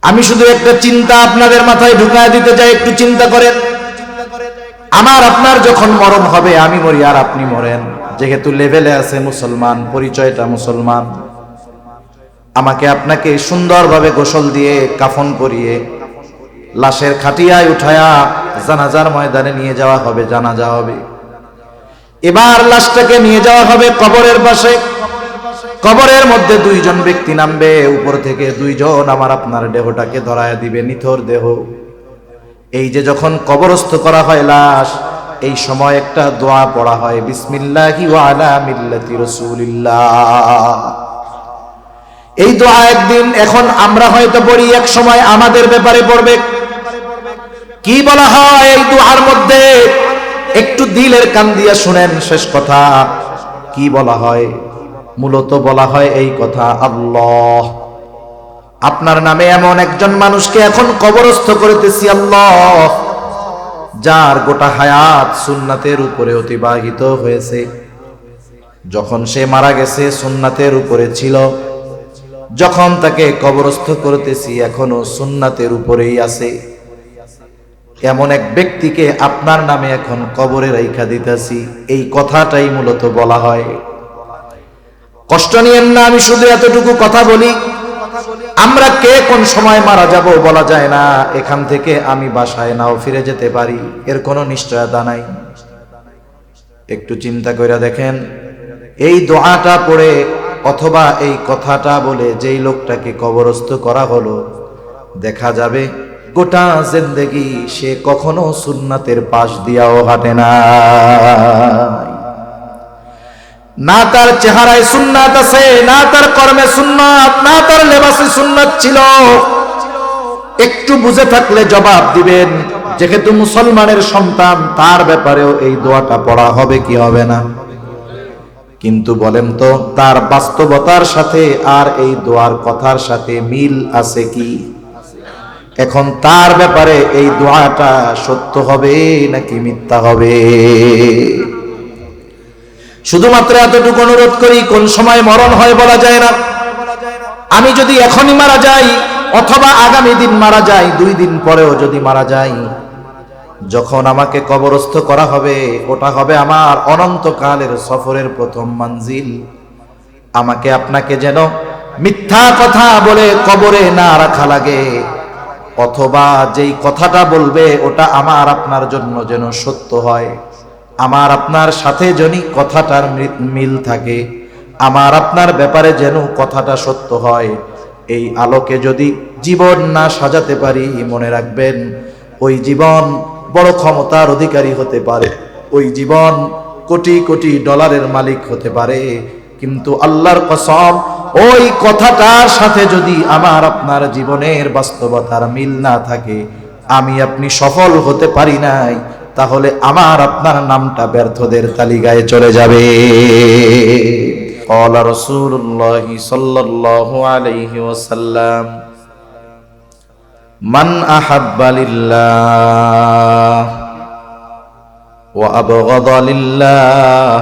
আমি শুধু একটা চিন্তা আপনাদের মাথায় ঢুকায় দিতে চাই, একটু চিন্তা করেন। আমার আপনার যখন মরণ হবে, আমি মরি আর আপনি মরেন, যেহেতু লেভেলে আছে মুসলমান, পরিচয়টা মুসলমান, আমাকে আপনাকে সুন্দরভাবে গোসল দিয়ে কাফন পরিয়ে লাশের খাটিয়ায় উঠায়া জানাজার ময়দানে নিয়ে যাওয়া হবে, জানাজা হবে। এবার লাশটাকে নিয়ে যাওয়া হবে কবরের পাশে। কবরের মধ্যে দুইজন ব্যক্তি নামবে, উপর থেকে দুইজন আমার আপনার দেহটাকে ধরায় দিবে, নিথর দেহ। এই যে যখন কবরস্থ করা হয় লাশ, এই সময় একটা দোয়া পড়া হয়, বিসমিল্লাহি ওয়া আলা মিল্লাতি রাসূলিল্লাহ। এই দোয়া একদিন এখন আমরা হয়তো পড়ি, এক সময় আমাদের ব্যাপারে পড়বে। কি বলা হয় এই দোয়ার মধ্যে? একটু দিলের কান দিয়া শুনেন শেষ কথা। কি বলা হয়? মূলত বলা হয় এই কথা, আল্লাহ, আপনার নামে এমন একজন মানুষকে এখন কবরস্থ করিতেছি আল্লাহ, যার গোটা হায়াত সুন্নাতের উপরে অতিবাহিত হয়েছে। যখন সে মারা গেছে সুন্নাতের উপরে ছিল, যখন তাকে কবরস্থ করতেছি এখনো সুন্নাতের উপরেই আছে। এমন এক ব্যক্তিকে আপনার নামে এখন কবরে রাইখা দিতেছি, এই কথাটাই মূলত বলা হয়। কষ্ট নিয়েন না, আমি শুধু এতটুকু কথা বলি, আমরা কে কোন সময় মারা যাব বলা যায় না। এখান থেকে আমি বাসায় নাও ফিরে যেতে পারি, এর কোনো নিশ্চয়তা নাই। একটু চিন্তা করে দেখেন, এই দোয়াটা পড়ে অথবা এই কথাটা বলে যেই লোকটাকে কবরস্থ করা হলো, দেখা যাবে গোটা জিন্দেগি সে কখনো সুন্নাতের পাশ দিয়াও হাঁটে না। না তার চেহারায় সুন্নাত আছে, না তার কর্মে সুন্নাত, না তার লেবাসে সুন্নাত ছিল। একটু বুঝে থাকলে জবাব দিবেন, যেহেতু মুসলমানের সন্তান, তার ব্যাপারেও এই দোয়াটা পড়া হবে কি হবে না? কিন্তু বলেন তো, তার বাস্তবতার সাথে আর এই দোয়ার কথার সাথে মিল আছে কি? এখন তার ব্যাপারে এই দোয়াটা সত্য হবে নাকি মিথ্যা হবে? শুধুমাত্র এতটুকু অনুরোধ করি, কোন সময় মরণ হয় বলা যায় না। আমি যদি এখনই মারা যাই অথবা আগামী দিন মারা যাই, 2 দিন পরেও যদি মারা যাই, যখন আমাকে কবরস্থ করা হবে, ওটা হবে আমার অনন্তকালের সফরের প্রথম মঞ্জিল। আমাকে আপনাকে যেন মিথ্যা কথা বলে কবরে না রাখা লাগে, অথবা যেই কথাটা বলবে ওটা আমার আপনার জন্য যেন সত্য হয়, আমার আপনার সাথে যদি কথাটার মিল থাকে, আমার আপনার ব্যাপারে যেন কথাটা সত্য হয়। এই আলোকে যদি জীবন না সাজাতে পারি, মনে রাখবেন ওই জীবন বড় ক্ষমতার অধিকারী হতে পারে, ওই জীবন কোটি কোটি ডলারের মালিক হতে পারে, কিন্তু আল্লাহর কসম, ওই কথাটার সাথে যদি আমার আপনার জীবনের বাস্তবতার মিল না থাকে, আমি আপনি সফল হতে পারি নাই, তাহলে আমার আপনার নামটা ব্যর্থদের তালিকায় চলে যাবে। ক্বালা রাসূলুল্লাহ সাল্লাল্লাহু আলাইহি ওয়াসাল্লাম, মান আহাব্বা লিল্লাহ ওয়া আবগাদা লিল্লাহ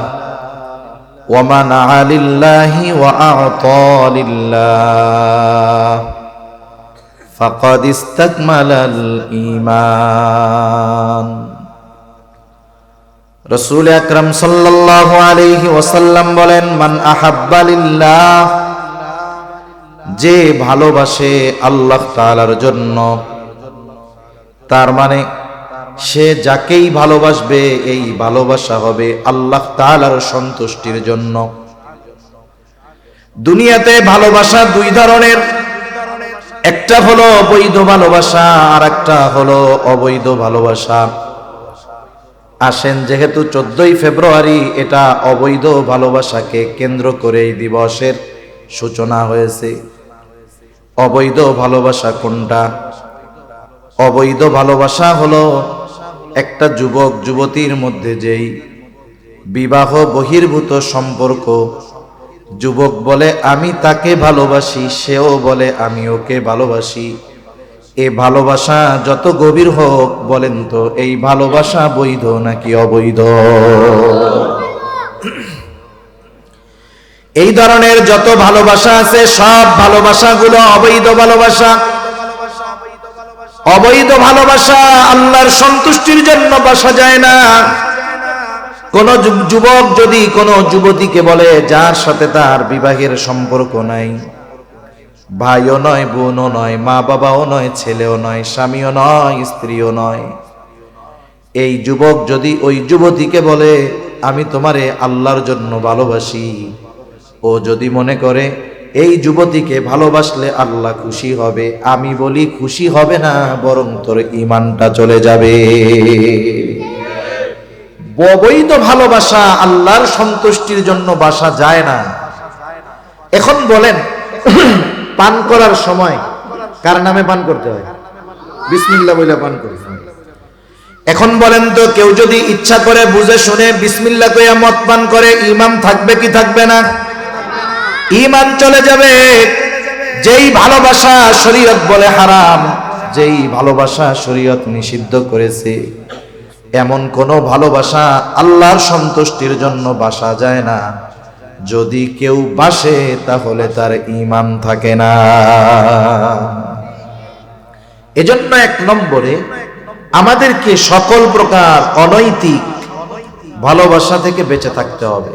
ওয়া মানাআ লিল্লাহি ওয়া আ'তা লিল্লাহ ফাকাদ ইসতাকমালাল ঈমান। রাসূল আকরাম সাল্লাল্লাহু আলাইহি ওয়াসাল্লাম বলেন, মান আহাব্বা লিল্লাহ, যে ভালোবাসে আল্লাহ তাআলার জন্য, তার মানে সে যাকেই ভালোবাসবে এই ভালোবাসা হবে আল্লাহ তাআলার সন্তুষ্টির জন্য। দুনিয়াতে ভালোবাসা 2 ধরনের, একটা হলো বৈধ ভালোবাসা আর একটা হলো অবৈধ ভালোবাসা। আসেন, যেহেতু 14ই ফেব্রুয়ারি, এটা অবৈধ ভালোবাসাকে কেন্দ্র করে এই দিবসের সূচনা হয়েছে। অবৈধ ভালোবাসা কোনটা? অবৈধ ভালোবাসা হলো একটা যুবক যুবতীর মধ্যে যেই বিবাহ বহির্ভূত সম্পর্ক, যুবক বলে আমি তাকে ভালোবাসি, সেও বলে আমি ওকে ভালোবাসি। এ ভালোবাসা যত গভীর হোক, বলেন তো এই ভালোবাসা বৈধ নাকি অবৈধ? এই ধরনের যত ভালোবাসা আছে সব ভালোবাসাগুলো অবৈধ ভালোবাসা। অবৈধ ভালোবাসা আল্লাহর সন্তুষ্টির জন্য বাসা যায় না। কোন যুবক যদি কোন যুবতীকে বলে, যার সাথে তার বিবাহের সম্পর্ক নাই, ভাইও নয়, বোনও নয়, মা বাবাও নয়, ছেলেও নয়, স্বামীও নয়, স্ত্রীও নয়, এই যুবক যদি ওই যুবতীকে বলে আমি তোমারে আল্লাহর জন্য ভালোবাসি, ও যদি মনে করে এই যুবতীকে ভালোবাসলে আল্লাহ খুশি হবে, আমি বলি খুশি হবে না, বরং তোর ঈমানটা চলে যাবে। অবৈধ ভালোবাসা আল্লাহর সন্তুষ্টির জন্য বাসা যায় না। এখন বলেন, পান করার সময় কার নামে পান করতে হয়? বিসমিল্লাহ বলে পান করতে হয়। এখন বলেন তো, কেউ যদি ইচ্ছা করে বুঝে শুনে বিসমিল্লাহ কইয়া মদ পান করে, ঈমান থাকবে কি থাকবে না? ঈমান চলে যাবে। যেই ভালোবাসা শরীয়ত বলে হারাম, যেই ভালোবাসা শরীয়ত নিষিদ্ধ করেছে, এমন কোন ভালোবাসা আল্লাহর সন্তুষ্টির জন্য বাসা যায় না। যদি কেউ বাসে তাহলে তার ঈমান থাকে না। এজন্য এক নম্বরে আমাদেরকে সকল প্রকার অনৈতিক ভালোবাসা থেকে বেঁচে থাকতে হবে।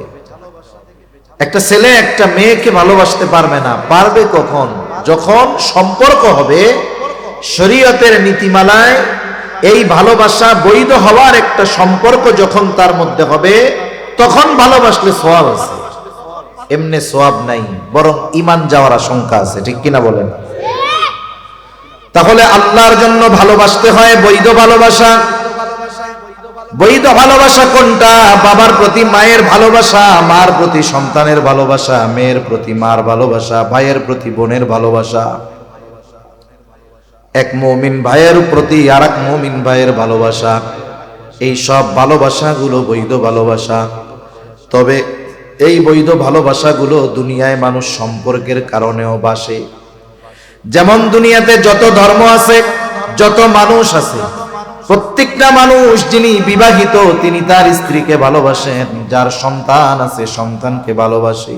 একটা ছেলে একটা মেয়েকে ভালোবাসতে পারবে না। পারবে কখন? যখন সম্পর্ক হবে শরীয়তের নীতিমালায়, এই ভালোবাসা বৈধ হওয়ার একটা সম্পর্ক যখন তার মধ্যে হবে, তখন ভালোবাসলে সওয়াব আছে। এমনি সওয়াব নাই, বরং ঈমান যাওয়ার আশঙ্কা আছে। ঠিক কিনা বলেন? তাহলে আল্লাহর জন্য ভালোবাসতে হয় বৈধ ভালোবাসা। বৈধ ভালোবাসা কোনটা? বাবার প্রতি মায়ের ভালোবাসা, মার প্রতি সন্তানের ভালোবাসা, মেয়ের প্রতি মার ভালোবাসা, ভাইয়ের প্রতি বোনের ভালোবাসা, এক মুমিন ভাইয়ের প্রতি আর এক মুমিন ভাইয়ের ভালোবাসা। এই সব ভালোবাসাগুলো বৈধ ভালোবাসা। তবে এই বৈধ ভালোবাসাগুলো দুনিয়ায় মানুষ সম্পর্কের কারণেও বাসে। যেমন দুনিয়াতে যত ধর্ম আছে, যত মানুষ আছে, প্রত্যেকটা মানুষ যিনি বিবাহিত তিনি তার স্ত্রীকে ভালোবাসেন, যার সন্তান আছে সন্তানকে ভালোবাসে।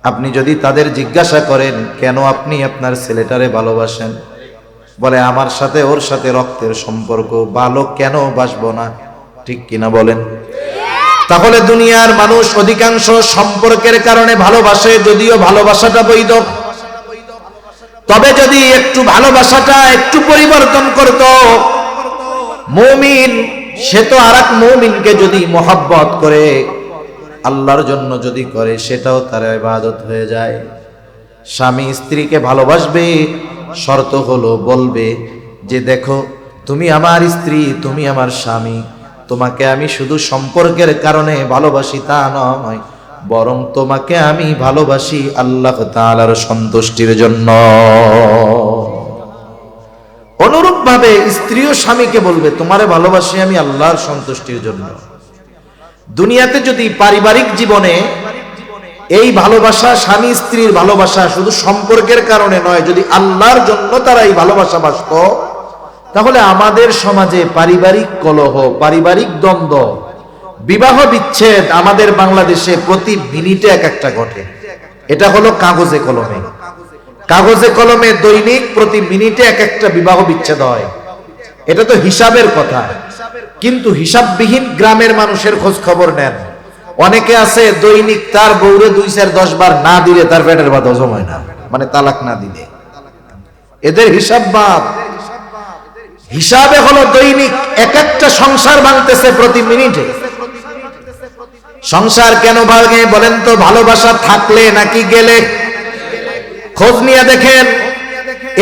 আপনি যদি তাদের জিজ্ঞাসা করেন কেন আপনি আপনার ছেলেটারে ভালোবাসেন, বলে আমার সাথে ওর সাথে রক্তের সম্পর্ক, ভালো কেন বাসবো না? ঠিক কিনা বলেন? তাহলে দুনিয়ার মানুষ অধিকাংশ সম্পর্কের কারণে ভালোবাসে, যদিও ভালোবাসাটা বৈধ। তবে যদি একটু ভালোবাসাটা একটু পরিবর্তন করত, মুমিন সে তো আর এক মুমিনকে যদি মহব্বত করে, আল্লাহর জন্য যদি করে, সেটাও তার ইবাদত হয়ে যায়। স্বামী স্ত্রীকে ভালোবাসবে, শর্ত হলো বলবে যে দেখো তুমি আমার স্ত্রী, তুমি আমার স্বামী, তোমাকে আমি শুধু সম্পর্কের কারণে ভালোবাসি তা নয়, বরং তোমাকে আমি ভালোবাসি আল্লাহ তাআলার সন্তুষ্টির জন্য। অনুরূপ ভাবে স্ত্রীও স্বামীকে বলবে তোমারে ভালোবাসি আমি আল্লাহর সন্তুষ্টির জন্য। দুনিয়াতে যদি পারিবারিক জীবনে এই ভালোবাসা, স্বামী স্ত্রীর ভালোবাসা শুধু সম্পর্কের কারণে নয়, যদি আল্লাহর জন্য তারা এই ভালোবাসা বাসত, তাহলে আমাদের সমাজে পারিবারিক কলহ, পারিবারিক দ্বন্দ্ব, বিবাহ বিচ্ছেদ আমাদের বাংলাদেশে প্রতি মিনিটে এক একটা ঘটে। এটা হলো কাগজে কলমে। কাগজে কলমে দৈনিক প্রতি মিনিটে এক একটা বিবাহ বিচ্ছেদ হয়। এটা তো হিসাবের কথা, কিন্তু হিসাববিহীন গ্রামের মানুষের খোঁজ খবর নেন। অনেকে আছে দৈনিক তার বউরে 2-4-10 বার না দিলে তার পেটের ভাত হজম হয় না, মানে তালাক না দিলে। এদের হিসাব বাদ। হিসাবে হলো দৈনিক এক একটা সংসার ভাঙতেছে প্রতি মিনিটে। সংসার কেন ভাঙে বলেন তো? ভালোবাসা থাকলে নাকি গেলে? খোঁজ নিয়ে দেখেন,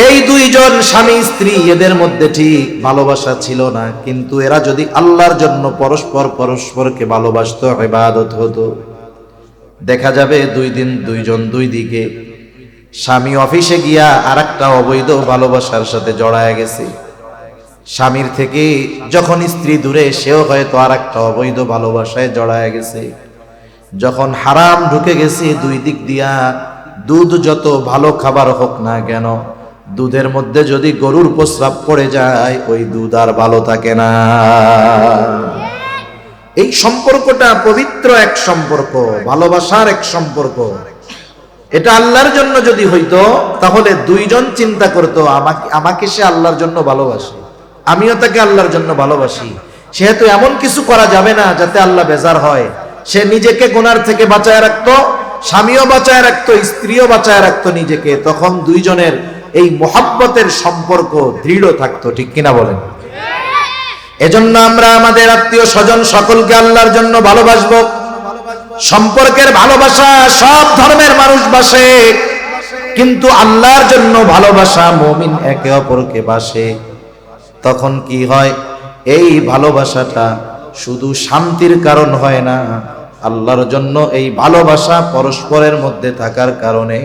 এই দুইজন স্বামী স্ত্রী, এদের মধ্যে ঠিক ভালোবাসা ছিল না, কিন্তু এরা যদি আল্লাহর জন্য পরস্পর পরস্পরকে ভালোবাসতো, ইবাদত হতো, দেখা যাবে 2 দিন দুইজন দুই দিকে। স্বামী অফিসে গিয়া আর একটা অবৈধ ভালোবাসার সাথে জড়ায় গেছে, স্বামীর থেকে যখন স্ত্রী দূরে, সেও হয়তো আর একটা অবৈধ ভালোবাসায় জড়ায় গেছে। যখন হারাম ঢুকে গেছে দুই দিক দিয়া, দুধ যত ভালো খাবার হোক না কেন, দুধের মধ্যে যদি গরুর প্রস্রাব পড়ে যায়, ওই দুধ আর ভালো থাকে না। এই সম্পর্কটা পবিত্র এক সম্পর্ক, ভালোবাসার এক সম্পর্ক। এটা আল্লাহর জন্য যদি হইতো তাহলে দুইজন চিন্তা করতো আমাকে সে আল্লাহর জন্য ভালোবাসে, আমিও তাকে আল্লাহর জন্য ভালোবাসি, সেহেতু এমন কিছু করা যাবে না যাতে আল্লাহ বেজার হয়। সে নিজেকে গুনার থেকে বাঁচায় রাখতো, স্বামীও বাঁচায় রাখতো, স্ত্রীও বাঁচায় রাখতো নিজেকে। তখন দুইজনের এই মোহাব্বতের সম্পর্ক দৃঢ় থাকতো, ঠিক কিনা বলেন? এজন্য আমরা আমাদের আত্মীয় স্বজন সকলকে আল্লাহর জন্য ভালোবাসবো। সম্পর্কের ভালোবাসা সব ধর্মের মানুষ বাসে, কিন্তু আল্লাহর জন্য ভালোবাসা মুমিন একে অপরকে বাসে। তখন কি হয়? এই ভালোবাসাটা শুধু শান্তির কারণ হয় না, আল্লাহর জন্য এই ভালোবাসা পরস্পরের মধ্যে থাকার কারণে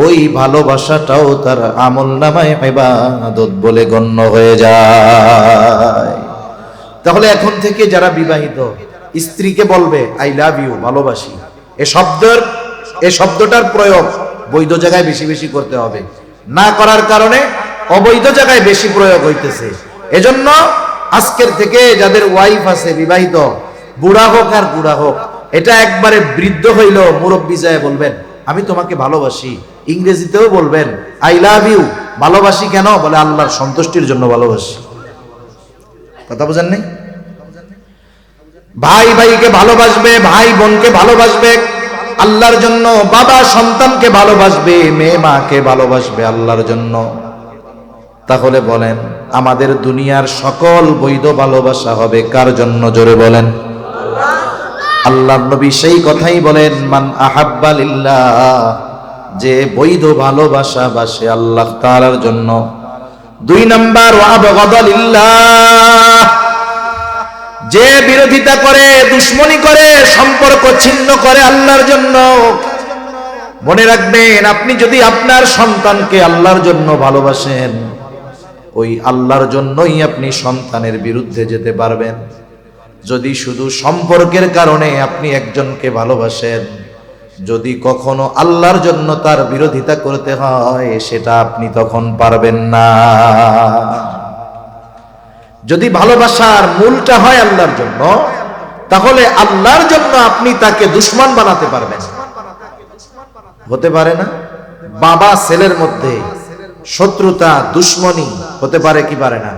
ওই ভালোবাসাটাও তার আমলনামায় ইবাদত বলে গণ্য হয়ে যায়। তাহলে এখন থেকে যারা বিবাহিত স্ত্রীকে বলবে আই লাভ ইউ, ভালোবাসি, এই শব্দটার প্রয়োগ বৈধ জায়গায় বেশি বেশি করতে হবে। না করার কারণে অবৈধ জায়গায় বেশি প্রয়োগ হইতেছে। এজন্য আজকের থেকে যাদের ওয়াইফ আছে বিবাহিত, বুড়া হোক আর বুড়া হোক, এটা একবারে বৃদ্ধ হইল মুরব্বি যায় বলবেন আমি তোমাকে ভালোবাসি। ইংরেজিতেও বলবেন আই লাভ ইউ। ভালোবাসি কেন? বলে আল্লাহর সন্তুষ্টির জন্য ভালোবাসি। কথা বুঝেন নাই? ভাই ভাইকে ভালোবাসবে, ভাই বোনকে ভালোবাসবে আল্লাহর জন্য, বাবা সন্তানকে ভালোবাসবে, মেয়ে মাকে ভালোবাসবে আল্লাহর জন্য। তাহলে বলেন আমাদের দুনিয়ার সকল বৈধ ভালোবাসা হবে কার জন্য? জোরে বলেন। আল্লাহর নবী সেই কথাই বলেন, মান আহাব্বা লিল্লাহ, যে বৈধ ভালোবাসা বাসে আল্লাহ তাআলার জন্য। 2 নাম্বার ওয়া আবগাদা লিল্লাহ, যে বিরোধিতা করে, দুশ্মনী করে, সম্পর্ক ছিন্ন করে আল্লাহর জন্য। মনে রাখবেন, আপনি যদি আপনার সন্তানকে আল্লাহর জন্য ভালোবাসেন, ওই আল্লাহর জন্যই আপনি সন্তানের বিরুদ্ধে যেতে পারবেন। যদি শুধু সম্পর্কের কারণে আপনি একজনকে ভালোবাসেন, যদি কখনো আল্লাহর জন্য তার বিরোধিতা করতে হয়, সেটা আপনি তখন পারবেন না। যদি ভালোবাসার মূলটা হয় আল্লাহর জন্য, তাহলে আল্লাহর জন্য আপনি তাকে দুশমন বানাতে পারবেন। হতে পারে না? বাবা ছেলের মধ্যে শত্রুতা, দুশমনি হতে পারে কি পারে না?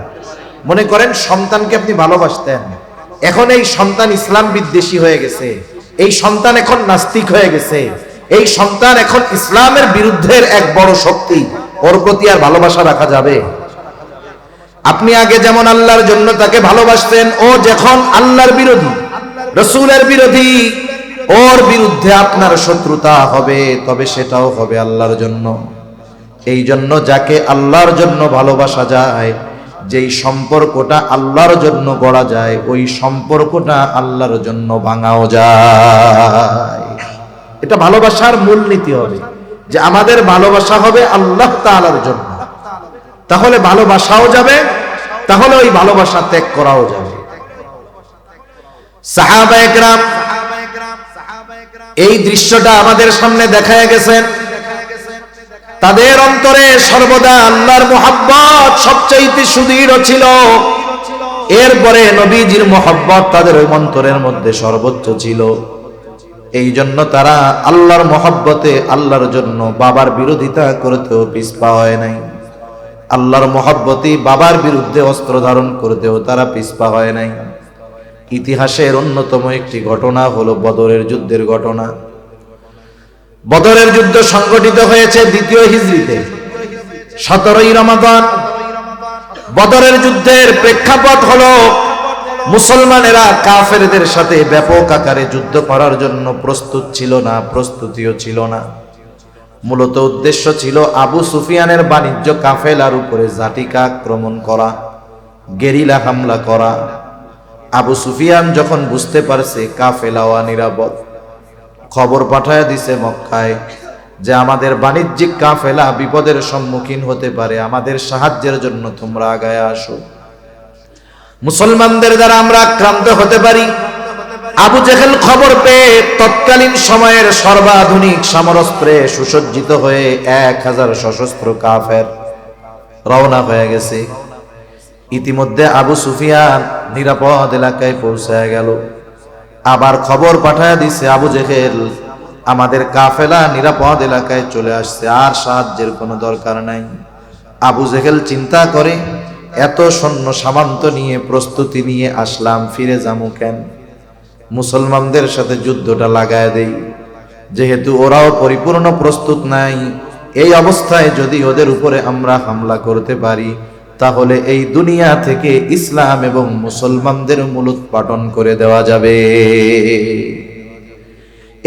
মনে করেন সন্তানকে আপনি ভালোবাসতেন, এখন এই সন্তান ইসলাম বিদ্বেষী হয়ে গেছে, এই সন্তান এখন নাস্তিক হয়ে গেছে, এই সন্তান এখন ইসলামের বিরুদ্ধের এক বড় শক্তি, ওর প্রতি আর ভালোবাসা রাখা যাবে? আপনি আগে যেমন আল্লাহর জন্য তাকে ভালোবাসতেন, ও যখন আল্লাহর বিরোধী, রাসূলের বিরোধী, ওর বিরুদ্ধে আপনার শত্রুতা হবে, তবে সেটাও হবে আল্লাহর জন্য। এই জন্য যাকে আল্লাহর জন্য ভালোবাসা যায়, যেই সম্পর্কটা আল্লাহর জন্য গড়া যায়, ওই সম্পর্কটা আল্লাহর জন্য ভাঙাও যায়। এটা ভালোবাসার মূলনীতি হবে যে আমাদের ভালোবাসা হবে আল্লাহ তাআলার জন্য। তাহলে ভালোবাসাও যাবে, তাহলে ওই ভালোবাসা ত্যাগ করাও যাবে। সাহাবায়ে কেরাম এই দৃশ্যটা আমাদের সামনে দেখায় গেছেন। তাদের অন্তরে সর্বদা আল্লাহর মুহাব্বত সবচাইতে সুদৃঢ় ছিল। এরপরে নবীজির মুহাব্বত তাদের ওই অন্তরের মধ্যে সর্বোচ্চ ছিল। এই জন্য তারা আল্লাহর মুহাব্বতে আল্লাহর জন্য বাবার বিরোধিতা করতেও পিছপা হয় নাই। আল্লাহর মুহাব্বতে বাবার বিরুদ্ধে অস্ত্র ধারণ করতেও তারা পিছপা হয় নাই। ইতিহাসের অন্যতম একটি ঘটনা হলো বদরের যুদ্ধের ঘটনা। বদরের যুদ্ধ সংগঠিত হয়েছে 2য় হিজরিতে, 17ই রমাদান। বদরের যুদ্ধের প্রেক্ষাপট হলো মুসলমানেরা কাফেরদের সাথে ব্যাপক আকারে যুদ্ধ করার জন্য প্রস্তুত ছিল না, প্রস্তুতিও ছিল না। মূলত উদ্দেশ্য ছিল আবু সুফিয়ানের বাণিজ্য কাফেলার উপরে ঝাঁটিকা আক্রমণ করা, গেরিলা হামলা করা। আবু সুফিয়ান যখন বুঝতে পারছে কাফেলাওয়া নিরাপদ, খবর পাঠায় দিছে মক্কায় যে আমাদের বাণিজ্যিক কাফেলা বিপদের সম্মুখীন হতে পারে, আমাদের সাহায্যের জন্য তোমরা আগায় আসো, মুসলমানদের দ্বারা আমরা আক্রান্ত হতে পারি। আবু জেহেল খবর পেয়ে তৎকালীন সময়ের সর্বাধুনিক সমরাস্ত্রে সুসজ্জিত হয়ে 1000 সশস্ত্র কাফের রওনা হয়ে গেছে। ইতিমধ্যে আবু সুফিয়ান নিরাপদ এলাকায় পৌঁছায় গেল। আবার খবর পাঠায় দিছে আবু জেহেল আমাদের কাফেলা নিরাপদ এলাকায় চলে আসছে, আর সাহায্যের কোনো দরকার নাই। আবু জেহেল চিন্তা করে, এত সৈন্য সামন্ত নিয়ে প্রস্তুতি নিয়ে আসলাম, ফিরে যামু কেন? মুসলমানদের সাথে যুদ্ধটা লাগায় দেই, যেহেতু ওরাও পরিপূর্ণ প্রস্তুত নাই। এই অবস্থায় যদি ওদের উপরে আমরা হামলা করতে পারি, তাহলে এই দুনিয়া থেকে ইসলাম এবং মুসলমানদের মূলোৎপাটন করে দেওয়া যাবে।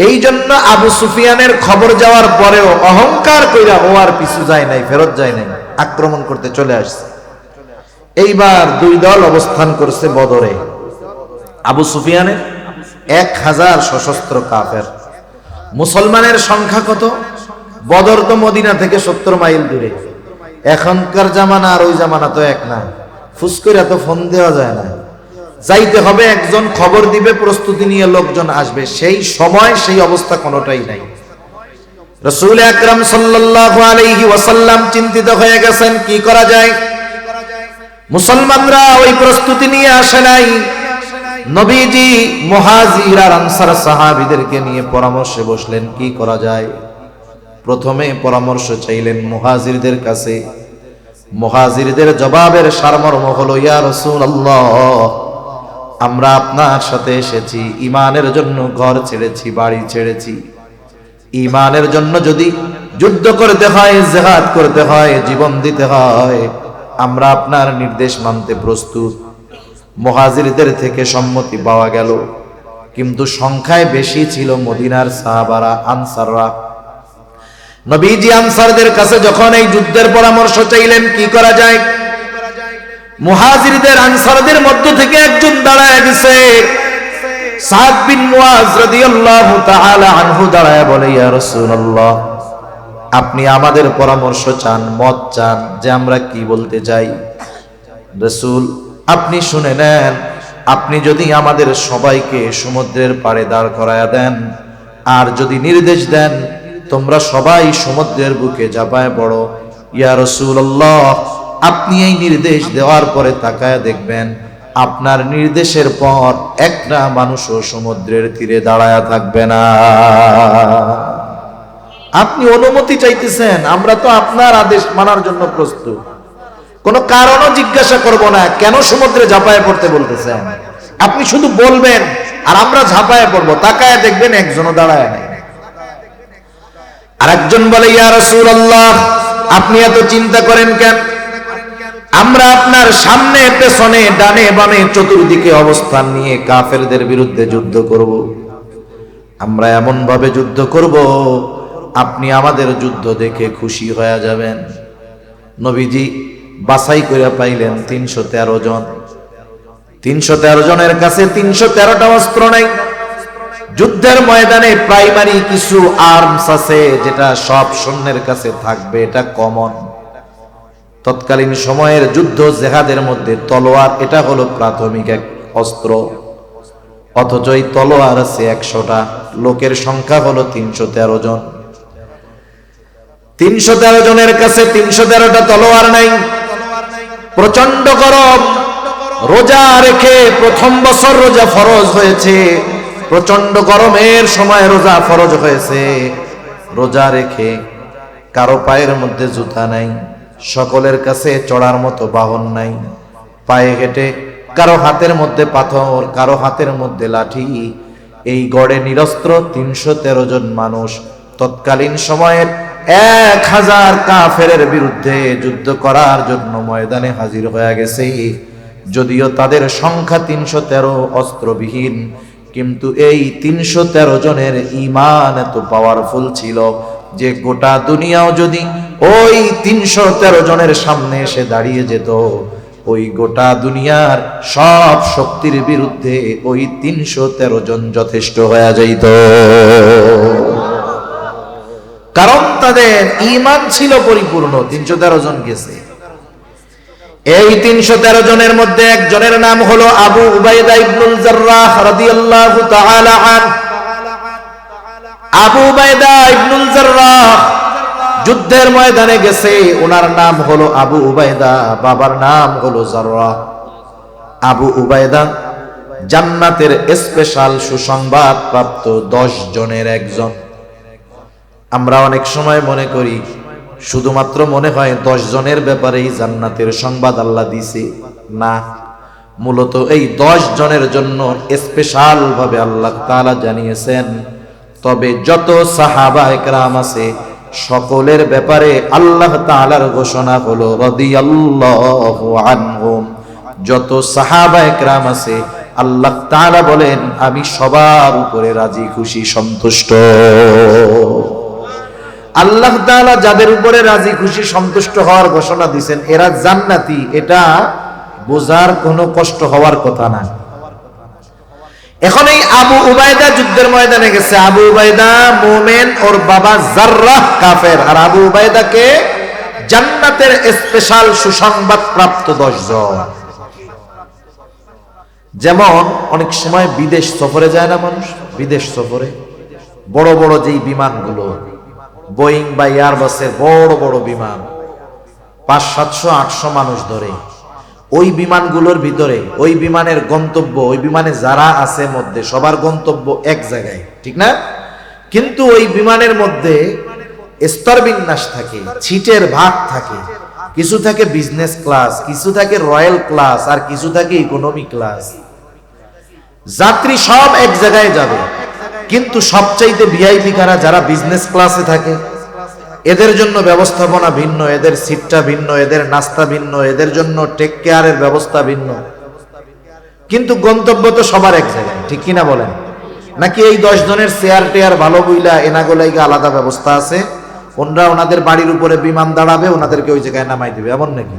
এই জন্য আবু সুফিয়ানের খবর যাওয়ার পরেও অহংকার কইরা ও আর পিছু যায় নাই, ফেরত যায় নাই, আক্রমণ করতে চলে আসছে। এইবার দুই দল অবস্থান করছে বদরে। আবু সুফিয়ানের 1000 সশস্ত্র কাফের, মুসলমানের সংখ্যা কত? বদর তো মদিনা থেকে 70 মাইল দূরে। এখনকার জামানা আর ওই জামানা তো এক না, ফুস করে তো ফোন দেওয়া যায় না, যাইতে হবে, একজন খবর দিবে, প্রস্তুতি নিয়ে লোকজন আসবে। সেই সময় সেই অবস্থা কোনোটাই নাই। রাসূল আকরাম সাল্লাল্লাহু আলাইহি ওয়াসাল্লাম চিন্তিত হয়ে গেছেন, কি করা যায়? মুসলমানরা ওই প্রস্তুতি নিয়ে আসে নাই। নবীজি মুহাজির আর আনসার সাহাবীদেরকে নিয়ে পরামর্শে বসলেন, কি করা যায়। প্রথমে পরামর্শ চাইলেন মুহাজিরদের কাছে। মুহাজিরদের জবাবের সারমর্ম হলো, ইয়া রাসূলুল্লাহ, আমরা আপনার সাথে এসেছি, ঈমানের জন্য ঘর ছেড়েছি, বাড়ি ছেড়েছি। ঈমানের জন্য যদি যুদ্ধ করতে হয়, জিহাদ করতে হয়, জীবন দিতে হয়, আমরা আপনার নির্দেশ মানতে প্রস্তুত। মুহাজিরদের থেকে সম্মতি পাওয়া গেল, কিন্তু সংখ্যায় বেশি ছিল মদিনার সাহাবারা, আনসাররা। নবীজি আনসারদের কাছে যখন এই যুদ্ধের পরামর্শ চাইলেন, কি করা যায়, মুহাজিরদের আনসারদের মধ্য থেকে একজন দাঁড়ায় দিছে। সাদ বিন মুআজ রাদিয়াল্লাহু তাআলা আনহু দাঁড়ায় বলে, ইয়া রাসূলুল্লাহ, আপনি আমাদের পরামর্শ চান, মত চান, যে আমরা কি বলতে চাই। রাসূল, আপনি শুনে নেন, আপনি যদি আমাদের সবাইকে সমুদ্রের পাড়ে দাঁড় করায়া দেন, আর যদি নির্দেশ দেন তোমরা সবাই সমুদ্রের বুকে ঝাঁপায় পড়ো, ইয়া রাসূলুল্লাহ, আপনি এই নির্দেশ দেওয়ার পরে তাকায় দেখবেন আপনার নির্দেশের পর একটা মানুষও সমুদ্রের তীরে দাঁড়ায়া থাকবে না। আপনি অনুমতি চাইতেছেন, আমরা তো আপনার আদেশ মানার জন্য প্রস্তুত। কোনো কারণও জিজ্ঞাসা করব না, কেন সমুদ্রে ঝাঁপায় পড়তে বলতেছেন। আপনি শুধু বলবেন আর আমরা ঝাঁপায় পড়বো, তাকায় দেখবেন একজনও দাঁড়ায় নাই। আরেকজন বলে, ইয়া রাসূলুল্লাহ, আপনি এত চিন্তা করেন কেন? আমরা আপনার সামনে, পেছনে, ডানে বামে, চতুর্দিকে অবস্থান নিয়ে কাফেরদের বিরুদ্ধে যুদ্ধ করব। আমরা এমন ভাবে যুদ্ধ করব, আপনি আমাদের যুদ্ধ দেখে খুশি হয়ে যাবেন। নবীজি বাছাই করে পাইলেন 313 জন। 313 জনের কাছে 313টা অস্ত্র নাই। যুদ্ধের ময়দানে প্রাইমারি কিছু আর্মস আছে, যেটা সব সৈন্যের কাছে থাকবে, এটা কমন। তৎকালীন সময়ের যুদ্ধ জেহাদের মধ্যে তলোয়ার, এটা হলো প্রাথমিক এক অস্ত্র। অথচ এই তলোয়ার আছে 100টা, লোকের সংখ্যা হলো 313 জন। 313 জনের কাছে 313টা তলোয়ার নাই। প্রচন্ড গরম, রোজা রেখে, প্রথম বছর রোজা ফরজ হয়েছে, প্রচন্ড গরমের সময় রোজা ফরজ হয়েছে। রোজা রেখে কারো পায়ের মধ্যে জুতা নাই, সকলের কাছে চড়ার মতো বাহন নাই, পায়ে হেঁটে, কারো হাতের মধ্যে পাথর, কারো হাতের মধ্যে লাঠি। এই গড়ে নিরস্ত্র 313 জন মানুষ তৎকালীন সময়ের 1000 কাফেরের বিরুদ্ধে যুদ্ধ করার জন্য ময়দানে হাজির হয়ে গেছে। যদিও তাদের সংখ্যা 313, অস্ত্রবিহীন, কিন্তু এই 313 জনের ঈমান এত পাওয়ারফুল ছিল যে গোটা দুনিয়াও যদি ওই 313 জনের সামনে এসে দাঁড়িয়ে যেত, ওই গোটা দুনিয়ার সব শক্তির বিরুদ্ধে ওই 313 জন যথেষ্ট হয়ে যাইত। কারণ তাদের ঈমান ছিল পরিপূর্ণ। 313 জন গেছে। এই 313 জনের মধ্যে একজনের নাম হলো আবু উবাইদা ইবনুল জাররাহ রাদিয়াল্লাহু তাআলা আনহু। আবু উবাইদা ইবনুল জাররাহ যুদ্ধের ময়দানে গেছে। ওনার নাম হলো আবু উবাইদা, বাবার নাম হলো জাররাহ। আবু উবাইদা জান্নাতের স্পেশাল সুসংবাদ প্রাপ্ত 10 জনের একজন। আমরা অনেক সময় মনে করি, শুধুমাত্র মনে হয় 10 জনের ব্যাপারেই জান্নাতের সংবাদ আল্লাহ দিছে। না, মূলত এই 10 জনের জন্য স্পেশাল ভাবে আল্লাহ তাআলা জানিয়েছেন। তবে যত সাহাবা একরাম আছে সকলের ব্যাপারে আল্লাহ তাআলার ঘোষণা হলো রাদিয়াল্লাহু আনহুম। যত সাহাবা একরাম আছে আল্লাহ তাআলা বলেন আমি সবার উপরে রাজি খুশি সন্তুষ্ট। আল্লাহ তাআলা যাদের উপরে রাজি খুশি সন্তুষ্ট হওয়ার ঘোষণা দিবেন এরা জান্নাতি, এটা বোঝার কোনো কষ্ট হওয়ার কথা না। এখন এই আবু উবাইদা যুদ্ধের ময়দানে গেছে। আবু উবাইদা মুমিন, ওর বাবা জাররাহ কাফের। আর আবু উবাইদাকে জান্নাতের স্পেশাল সুসংবাদ প্রাপ্ত 10 জন। যেমন অনেক সময় বিদেশ সফরে যায় না মানুষ, বিদেশ সফরে বড় বড় যেই বিমানগুলো বোয়িং বা এয়ারবাসের বড় বড় বিমান 500-700-800 মানুষ ধরে, ওই বিমানগুলোর ভিতরে ওই বিমানের গন্তব্য, ওই বিমানে যারা আছে মধ্যে সবার গন্তব্য এক জায়গায়, ঠিক না? কিন্তু ওই বিমানের মধ্যে স্তর বিন্যাস থাকে, সিটের ভাগ থাকে। কিছু থাকে বিজনেস ক্লাস, কিছু থাকে রয়্যাল ক্লাস, আর কিছু থাকে ইকোনমি ক্লাস। যাত্রী সব এক জায়গায় যাবে, কিন্তু সবচাইতে ভিআইপি কারা? যারা বিজনেস ক্লাসে থাকে। এদের জন্য ব্যবস্থাপনা ভিন্ন, এদের সিটটা ভিন্ন, এদের নাস্তা ভিন্ন, এদের জন্য টেক কেয়ারের ব্যবস্থা ভিন্ন, কিন্তু গন্তব্য তো সবার এক জায়গায়, ঠিক কিনা বলেন? নাকি এই 10 জনের চেয়ার টেয়ার ভালো বইলা এনাগোলাইকে আলাদা ব্যবস্থা আছে, ওনারা ওনাদের বাড়ির উপরে বিমান দাঁড়াবে, ওনাদেরকে ওই জায়গায় নামাই দিবে, এমন নাকি?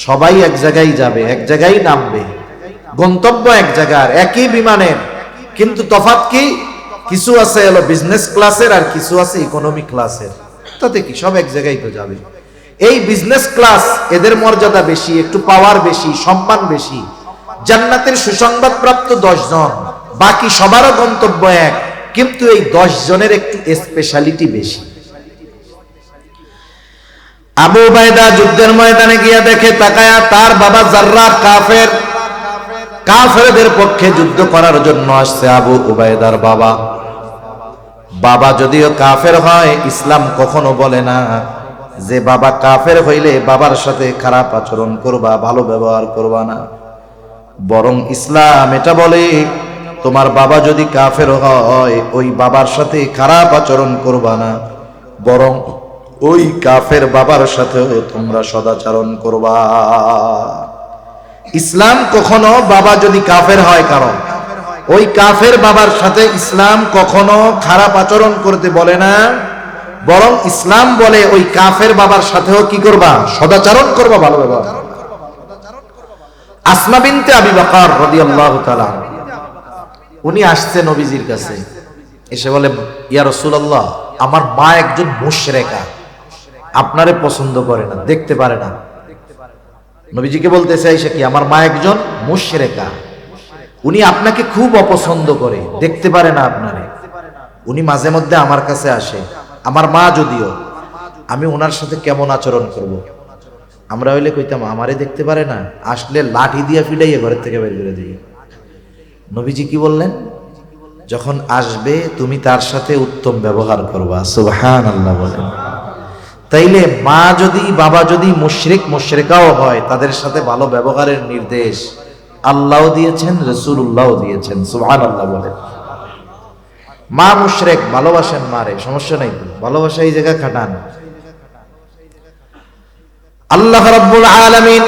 সবাই এক জায়গায় যাবে, এক জায়গায় নামবে, গন্তব্য এক জায়গার, একই বিমানের, কিন্তু তফাৎ কি? কিছু আছে হলো বিজনেস ক্লাসের আর কিছু আছে ইকোনমি ক্লাসের। তাতে কি সব এক জায়গায় তো যাবে। এই বিজনেস ক্লাস এদের মর্যাদা বেশি, একটু পাওয়ার বেশি, সম্মান বেশি। জান্নাতের সুসংবাদ প্রাপ্ত 10 জন, বাকি সবারও গন্তব্য এক, কিন্তু এই 10 জনের একটু স্পেশালিটি বেশি। আবু উবাইদা যুদ্ধের ময়দানে গিয়া দেখে তাকায়া তার বাবা জাররাহ কাফের, কাফেরদের পক্ষে যুদ্ধ করার জন্য আসছে আবু উবাইদার বাবা। বাবা যদিও কাফের হয়, ইসলাম কখনো বলে না যে বাবা কাফের হইলে বাবার সাথে খারাপ আচরণ করবা, ভালো ব্যবহার করবা না। বরং ইসলাম এটা বলে তোমার বাবা যদি কাফের হয় ওই বাবার সাথে খারাপ আচরণ করবা না, বরং ওই কাফের বাবার সাথে তোমরা সদাচরণ করবা। ইসলাম কখনো বাবা যদি কাফের হয় কারণ ওই কাফের বাবার সাথে ইসলাম কখনো খারাপ আচরণ করতে বলে না, বরং ইসলাম বলে ওই কাফের বাবার সাথেও কি করবা? সদাচরণ করবা, ভালো ব্যবহার। আসমা বিনতে আবি বকর রাদিয়াল্লাহু তাআলা উনি আসছে নবীজির কাছে, এসে বলে ইয়া রাসূলুল্লাহ আমার মা একজন মুশরিকা, আপনারে পছন্দ করে না, দেখতে পারে না। নবীজিকে বলতেছে আয়েশা কি আমার মা একজন মুশরিকা, উনি আপনাকে খুব অপছন্দ করে, দেখতে পারে না আপনারে। উনি মাঝে মধ্যে আমার কাছে আসে, আমার মা যদিও, আমি ওনার সাথে কেমন আচরণ করব? আমরা হইলে কইতাম আমারে দেখতে পারে না, আসলে লাঠি দিয়া ফিডাইয়া ঘরের থেকে বের করে দিই। নবীজি কি বললেন? যখন আসবে তুমি তার সাথে উত্তম ব্যবহার করবা। সুবহানাল্লাহ বলেন। তাইলে মা যদি বাবা যদি মুশরিক মুশরিকাও হয় তাদের সাথে ভালো ব্যবহারের নির্দেশ আল্লাহও দিয়েছেন, রাসূলুল্লাহও দিয়েছেন। সুবহানাল্লাহ বলেন। মা মুশরিক, ভালোবাসেন মারে, সমস্যা নাই তো, ভালোবাসা এই জায়গা খাটান। আল্লাহ রাব্বুল আলামিন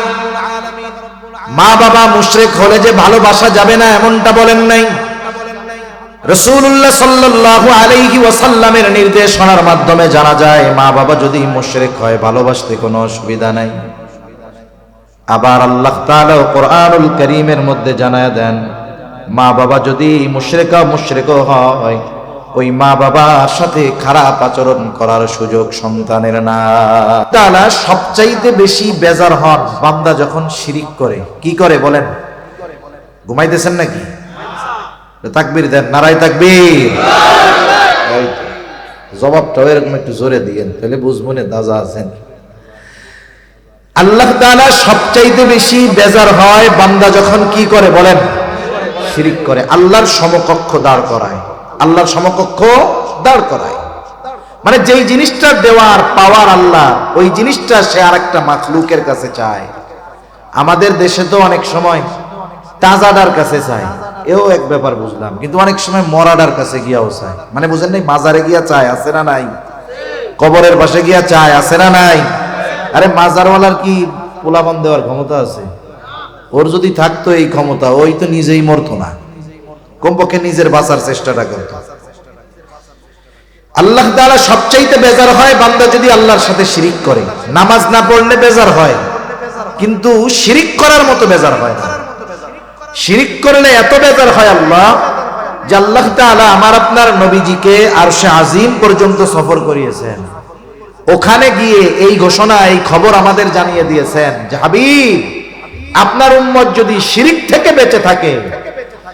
মা বাবা মুশরিক হলে যে ভালোবাসা যাবে না এমনটা বলেন নাই। রাসূলুল্লাহ সাল্লাল্লাহু আলাইহি ওয়াসাল্লামের নির্দেশনার মাধ্যমে জানা যায় মা বাবা যদি মুশরিক হয় ভালোবাসতে কোনো অসুবিধা নাই। আবার আল্লাহ তাআলা কোরআনুল কারীমের মধ্যে জানায়া দেন মা বাবা যদি মুশরিক হয় ওই মা বাবার সাথে খারাপ আচরণ করার সুযোগ সন্তানের না। তাআলা সবচাইতে বেশি বেজার হন বান্দা যখন শিরিক করে। কি করে বলেন? ঘুমাইতেছেন নাকি? তাকবীর দেন, নারায়ে তাকবীর। জবাবটা এরকম একটু জোরে দিয়েন, তাহলে বুঝবো না দাজা আছেন। আল্লাহ তাআলা সবচাইতে বেশি বেজার হয় বান্দা যখন কি করে বলেন? শিরিক করে, আল্লাহর সমকক্ষ দাঁড় করায়, আল্লাহর সমকক্ষ দাঁড় করায়। মানে যেই জিনিসটা দেওয়ার পাওয়ার আল্লাহ, ওই জিনিসটা সে আরেকটা মাখলুকের কাছে চায়। আমাদের দেশে তো অনেক সময় তাজাদার কাছে চায়, এও এক ব্যাপার বুঝলাম, কিন্তু অনেক সময় মরাডার কাছে গিয়াও চায়। মানে বুঝেন নাই, মাজারে গিয়া চায়, আছে না নাই? কবরের পাশে গিয়া চায়, আছে না নাই? আরে মাজারওয়ালার কি পোলাপান দেওয়ার ক্ষমতা আছে? ওর যদি থাকতো এই ক্ষমতা, ওই তো নিজেই মরতো না, কমপক্ষে নিজের বাঁচার চেষ্টাটা করত। আল্লাহ তাআলা সবচাইতে বেজার হয় বান্দা যদি আল্লাহর সাথে শিরিক করে। নামাজ না পড়লে বেজার হয়, কিন্তু শিরিক করার মতো বেজার হয় না। শিরিক করলে এত বেজার হয় আল্লাহ, যে আল্লাহ তাআলা আমার আপনার নবীজিকে আরশে আজিম পর্যন্ত সফর করিয়েছেন। ওখানে গিয়ে এই ঘোষণা, এই খবর আমাদের জানিয়ে দিয়েছেন যে হাবিব, আপনার উম্মত যদি শিরিক থেকে বেঁচে থাকে,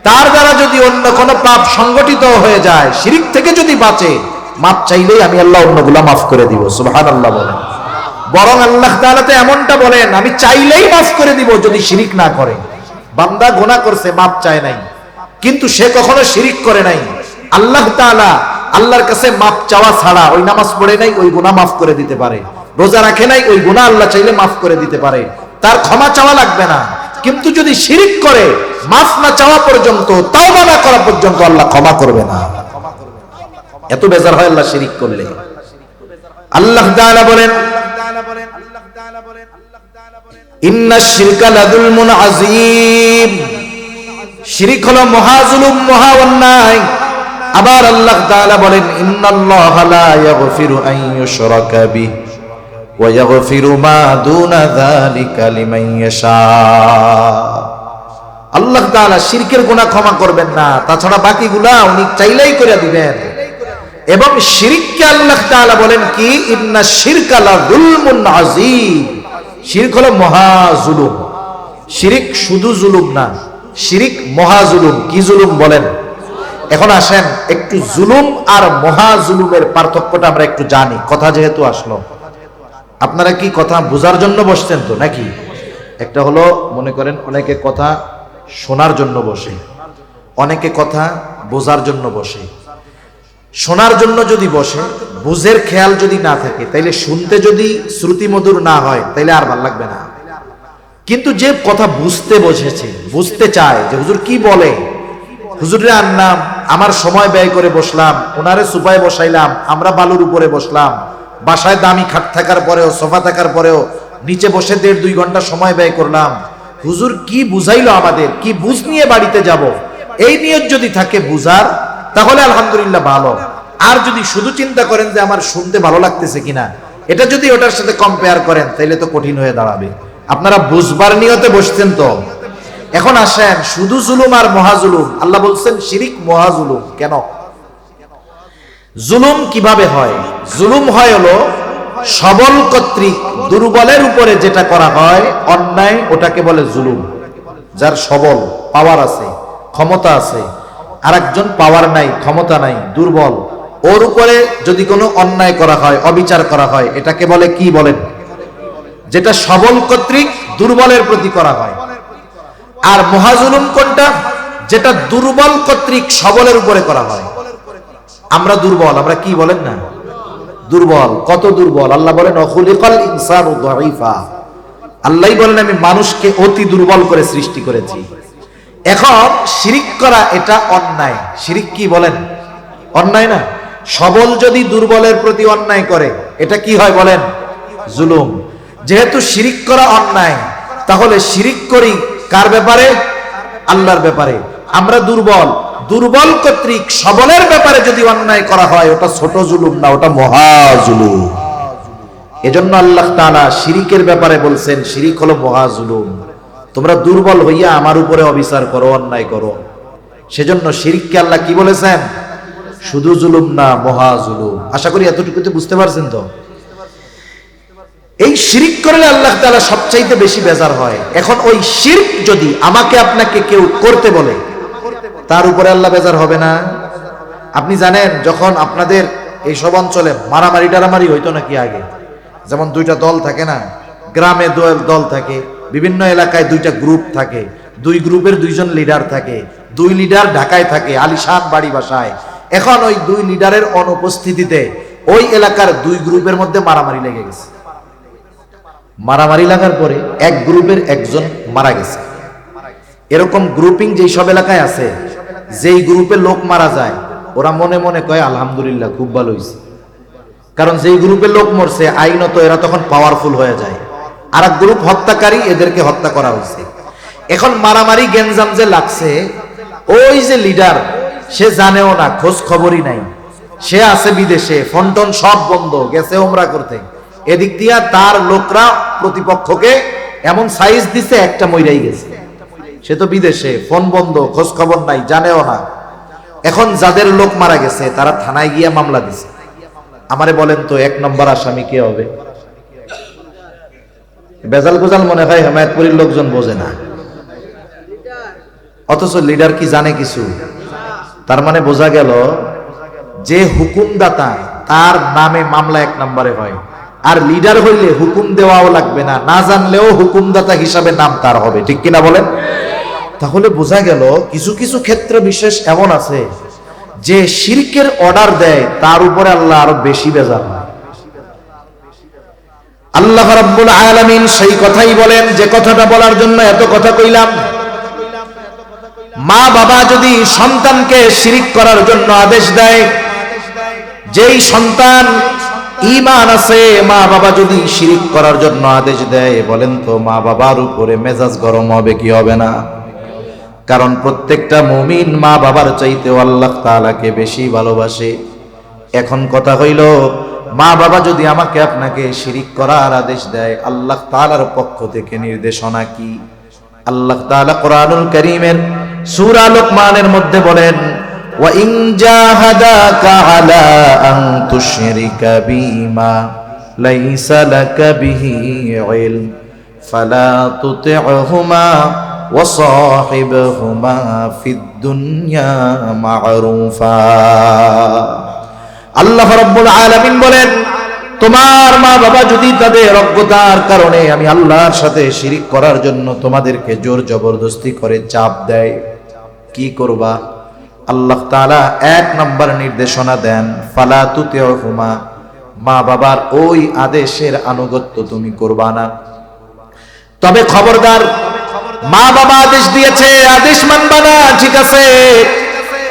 তার দ্বারা যদি অন্য কোনো পাপ সংগঠিত হয়ে যায়, শিরিক থেকে যদি বাঁচে, মাপ চাইলেই আমি আল্লাহ অন্যগুলা মাফ করে দিব। সুবহানাল্লাহ বলেন। বরং আল্লাহ তাআলা তো এমনটা বলেন, আমি চাইলেই মাফ করে দিব যদি শিরিক না করে। বান্দা গুনাহ করছে, মাপ চায় নাই, কিন্তু সে কখনো শিরিক করে নাই। আল্লাহ তাআলা আল্লাহর কাছে মাপ চাওয়া ছাড়া, ওই নামাজ পড়ে নাই, ওই গুনাহ মাফ করে দিতে পারে। রোজা রাখে নাই, ওই গুনাহ আল্লাহ চাইলে মাফ করে দিতে পারে, তার ক্ষমা চাওয়া লাগবে না। কিন্তু যদি শিরিক করে, মাফ না চাওয়া পর্যন্ত, তাওবা না করা পর্যন্ত আল্লাহ ক্ষমা করবে না। এত বেজার হয় আল্লাহ শিরিক করলে। আল্লাহ তাআলা বলেন, ইন্নাশ শিরকা লাযুলমুন আযীম, শিরিক হলো মহাজুলুম, মহা অন্যায়। আবার আল্লাহ তাআলা বলেন, ইন্নাল্লাহা লা ইয়াগফিরু আন ইউশরাকা বিহি ওয়া ইয়াগফিরু মা দুনা যালিকা লিমান ইয়াশা। আল্লাহ তাআলা শিরকের গুনাহ ক্ষমা করবেন না, তাছাড়া বাকিগুলা উনি চাইলেই করে দিবেন। এবং শিরককে আল্লাহ তাআলা বলেন কি, ইন্নাশ শিরকা লাযুলমুন আযীম, শিরক হলো মহাজুলুম। শিরিক শুধু জুলুম না, শিরিক মহাজুলুম। কি জুলুম বলেন? এখন আসেন একটু জুলুম আর মহাজুলুমের পার্থক্যটা আমরা একটু জানি। কথা যেহেতু আসলো, আপনারা কি কথা বোঝার জন্য বসছেন তো নাকি? একটা হলো, মনে করেন অনেকে কথা শোনার জন্য বসে, অনেকে কথা বোঝার জন্য বসে। শোনার জন্য যদি বসে, বুঝের খেয়াল যদি না থাকে, তাইলে শুনতে যদি শ্রুতি মধুর না হয়, তাইলে আর ভালো লাগবে না। কিন্তু যে কথা বুঝতে বসেছে, বুঝতে চায় যে হুজুর কি বলে, হুজুরে আনলাম, আমার সময় ব্যয় করে বসলাম, ওনারে সুপায় বসাইলাম, আমরা বালুর উপরে বসলাম, বাসায় দামি খাট থাকার পরেও, সোফা থাকার পরেও নিচে বসে 1.5-2 ঘন্টা সময় ব্যয় করলাম, হুজুর কি বুঝাইলো আমাদের, কি বুঝ নিয়ে বাড়িতে যাব, এই নিয়ত যদি থাকে বুঝার, তাহলে আলহামদুলিল্লাহ ভালো। আর যদি শুধু চিন্তা করেন যে আমার শুনতে ভালো লাগতেছে কিনা, এটা যদি ওটার সাথে কম্পেয়ার করেন, তাইলে তো কঠিন হয়ে দাঁড়াবে। আপনারা বুঝবার নিয়তে বসছেন তো। এখন আসেন, শুধু জুলুম আর মহাজুলুম। আল্লাহ বলছেন শিরিক মহাজুলুম। কেন? জুলুম কিভাবে হয়? জুলুম হয় হলো সবল কর্তৃক দুর্বলের উপরে যেটা করা হয় অন্যায়, ওটাকে বলে জুলুম। যার সবল, পাওয়ার আছে, ক্ষমতা আছে, আর একজন পাওয়ার নাই, ক্ষমতা নাই, দুর্বল, ওর উপরে যদি কোনো অন্যায় করা হয়, অবিচার করা হয়, এটাকে বলে কি বলেন? যেটা সবল কর্তৃক দুর্বলের প্রতি করা হয়। আর মহাজুলুম কোনটা? যেটা দুর্বল কর্তৃক সবলের উপরে করা হয়। আমরা দুর্বল, আমরা কি বলেন না, দুর্বল। কত দুর্বল? আল্লাহ বলেন খুলিকাল ইনসানু যায়ীফা। আল্লাহই বলেন আমি মানুষকে অতি দুর্বল করে সৃষ্টি করেছি। এখন শিরিক করা এটা অন্যায়। শিরিক কি বলেন? অন্যায় না? সবল যদি দুর্বলের প্রতি অন্যায় করে, এটা কি হয় বলেন? জুলুম। যেহেতু শিরিক করা অন্যায়, তাহলে শিরিক করি কার ব্যাপারে? আল্লাহর ব্যাপারে। আমরা দুর্বল, দুর্বল কর্তৃক সবলের ব্যাপারে যদি অন্যায় করা হয়, ওটা ছোট জুলুম না, ওটা মহা জুলুম। এজন্য আল্লাহ তাআলা শিরিকের ব্যাপারে বলছেন শিরিক হলো মহা জুলুম। তোমরা দুর্বল হইয়া আমার উপরে অবিচার করো, অন্যায় করো। সেজন্য শিরিককে আল্লাহ কি বলেছেন? শুধু জুলুম না, মহা জুলুম। আশা করি এতটুকুতে বুঝতে পারছেন তো। এই শিরিক করলে আল্লাহ তাআলা সবচাইতে বেশি বেজার হয়। এখন ওই শিরক যদি আমাকে আপনাকে কেউ করতে বলে, তার উপরে আল্লাহ বেজার হবে না? আপনি জানেন যখন আপনাদের এই সব অঞ্চলে মারামারি টারামারি হইতো নাকি আগে, যেমন দুইটা দল থাকে না, গ্রামে দল থাকে, বিভিন্ন এলাকায় দুইটা গ্রুপ থাকে, দুই গ্রুপের দুইজন লিডার থাকে, দুই লিডার ঢাকায় থাকে আলিশান বাড়ি বাসায়। এখন ওই দুই লিডারের অনুপস্থিতিতে ওই এলাকার দুই গ্রুপের মধ্যে মারামারি লেগে গেছে। মারামারি লাগার পরে এক গ্রুপের একজন মারা গেছে। এরকম গ্রুপিং যেই সব এলাকায় আছে, যেই গ্রুপে লোক মারা যায় ওরা মনে মনে কয় আলহামদুলিল্লাহ খুব ভালো হয়েছে, কারণ যেই গ্রুপে লোক মরছে আইনত এরা তখন পাওয়ারফুল হয়ে যায়। আর এক গ্রুপ হত্যাকারী, এদেরকে হত্যা করা হয়েছে। এখন মারামারি গেঞ্জাম যে লাগছে, ওই যে লিডার সে জানেও না, খোঁজ খবরই নাই, সে আছে বিদেশে, ফোন টোন সব বন্ধ, গেছে ওমরা করতে। এদিক দিয়া তার লোকরা প্রতিপক্ষকে এমন সাইজ দিছে একটা মইরাই গেছে। সে তো বিদেশে, ফোন বন্ধ, খোঁজ খবর নাই, জানেও না। এখন যাদের লোক মারা গেছে তারা থানায় গিয়া মামলা দিছে। আমারে বলেন তো 1 নম্বর আসামি কে হবে? বেজাল গোজাল মনে হয় হেমায়তপুরীর লোকজন বোঝে না, অথচ লিডার কি জানে কিছু? তার মানে বোঝা গেল যে হুকুমদাতা তার নামে মামলা 1 নম্বরে হয়, আর লিডার হইলে হুকুম দেওয়াও লাগবে না, না জানলেও হুকুমদাতা হিসাবে নাম তার হবে। ঠিক কিনা বলেন? তাহলে বোঝা গেল কিছু কিছু ক্ষেত্র বিশেষ এমন আছে যে শিরকের অর্ডার দেয়, তার উপরে আল্লাহ আরো বেশি বেজার হয়। আল্লাহ রাব্বুল আলামিন সেই কথাই বলেন যে কথাটা বলার জন্য এত কথা কইলাম। মা বাবা যদি সন্তানকে শিরিক করার জন্য আদেশ দেয়, যেই সন্তান ঈমান আছে, মা বাবা যদি শিরিক করার জন্য আদেশ দেয়, বলেন তো মা বাবার উপরে মেজাজ গরম হবে কি হবে না? কারণ প্রত্যেকটা মুমিন মা বাবার চাইতেও আল্লাহ তাআলাকে বেশি ভালোবাসে। এখন কথা হইল, মা বাবা যদি আমাকে আপনাকে শিরিক করার আদেশ দেয়, আল্লাহ তাআলার পক্ষ থেকে নির্দেশনা কি? আল্লাহ তাআলা কোরআনুল কারীমের সূরা লুকমানের মধ্যে বলেন, ওয়া ইন জাহাদাকা আলা আন তুশরিকা বিমা লাইসা লাকা বিহি ইলম ফালা তুতি'হুমা ওয়া সাহিবহুমা ফিদ দুনিয়া মা'রুফা। আল্লাহ রাব্বুল আলামিন বলেন, তোমার মা বাবা যদি তাদের অজ্ঞতার কারণে আমি আল্লাহর সাথে শিরিক করার জন্য তোমাদেরকে জোর জবরদস্তি করে চাপ দেয়, কি করবা? আল্লাহ তাআলা 1 নম্বর নির্দেশনা দেন, ফালা তুতি'হুমা, মা বাবার ওই আদেশের আনুগত্য তুমি করবা না। তবে খবরদার, মা বাবা আদেশ দিয়েছে, আদেশ মানবা না, ঠিক আছে,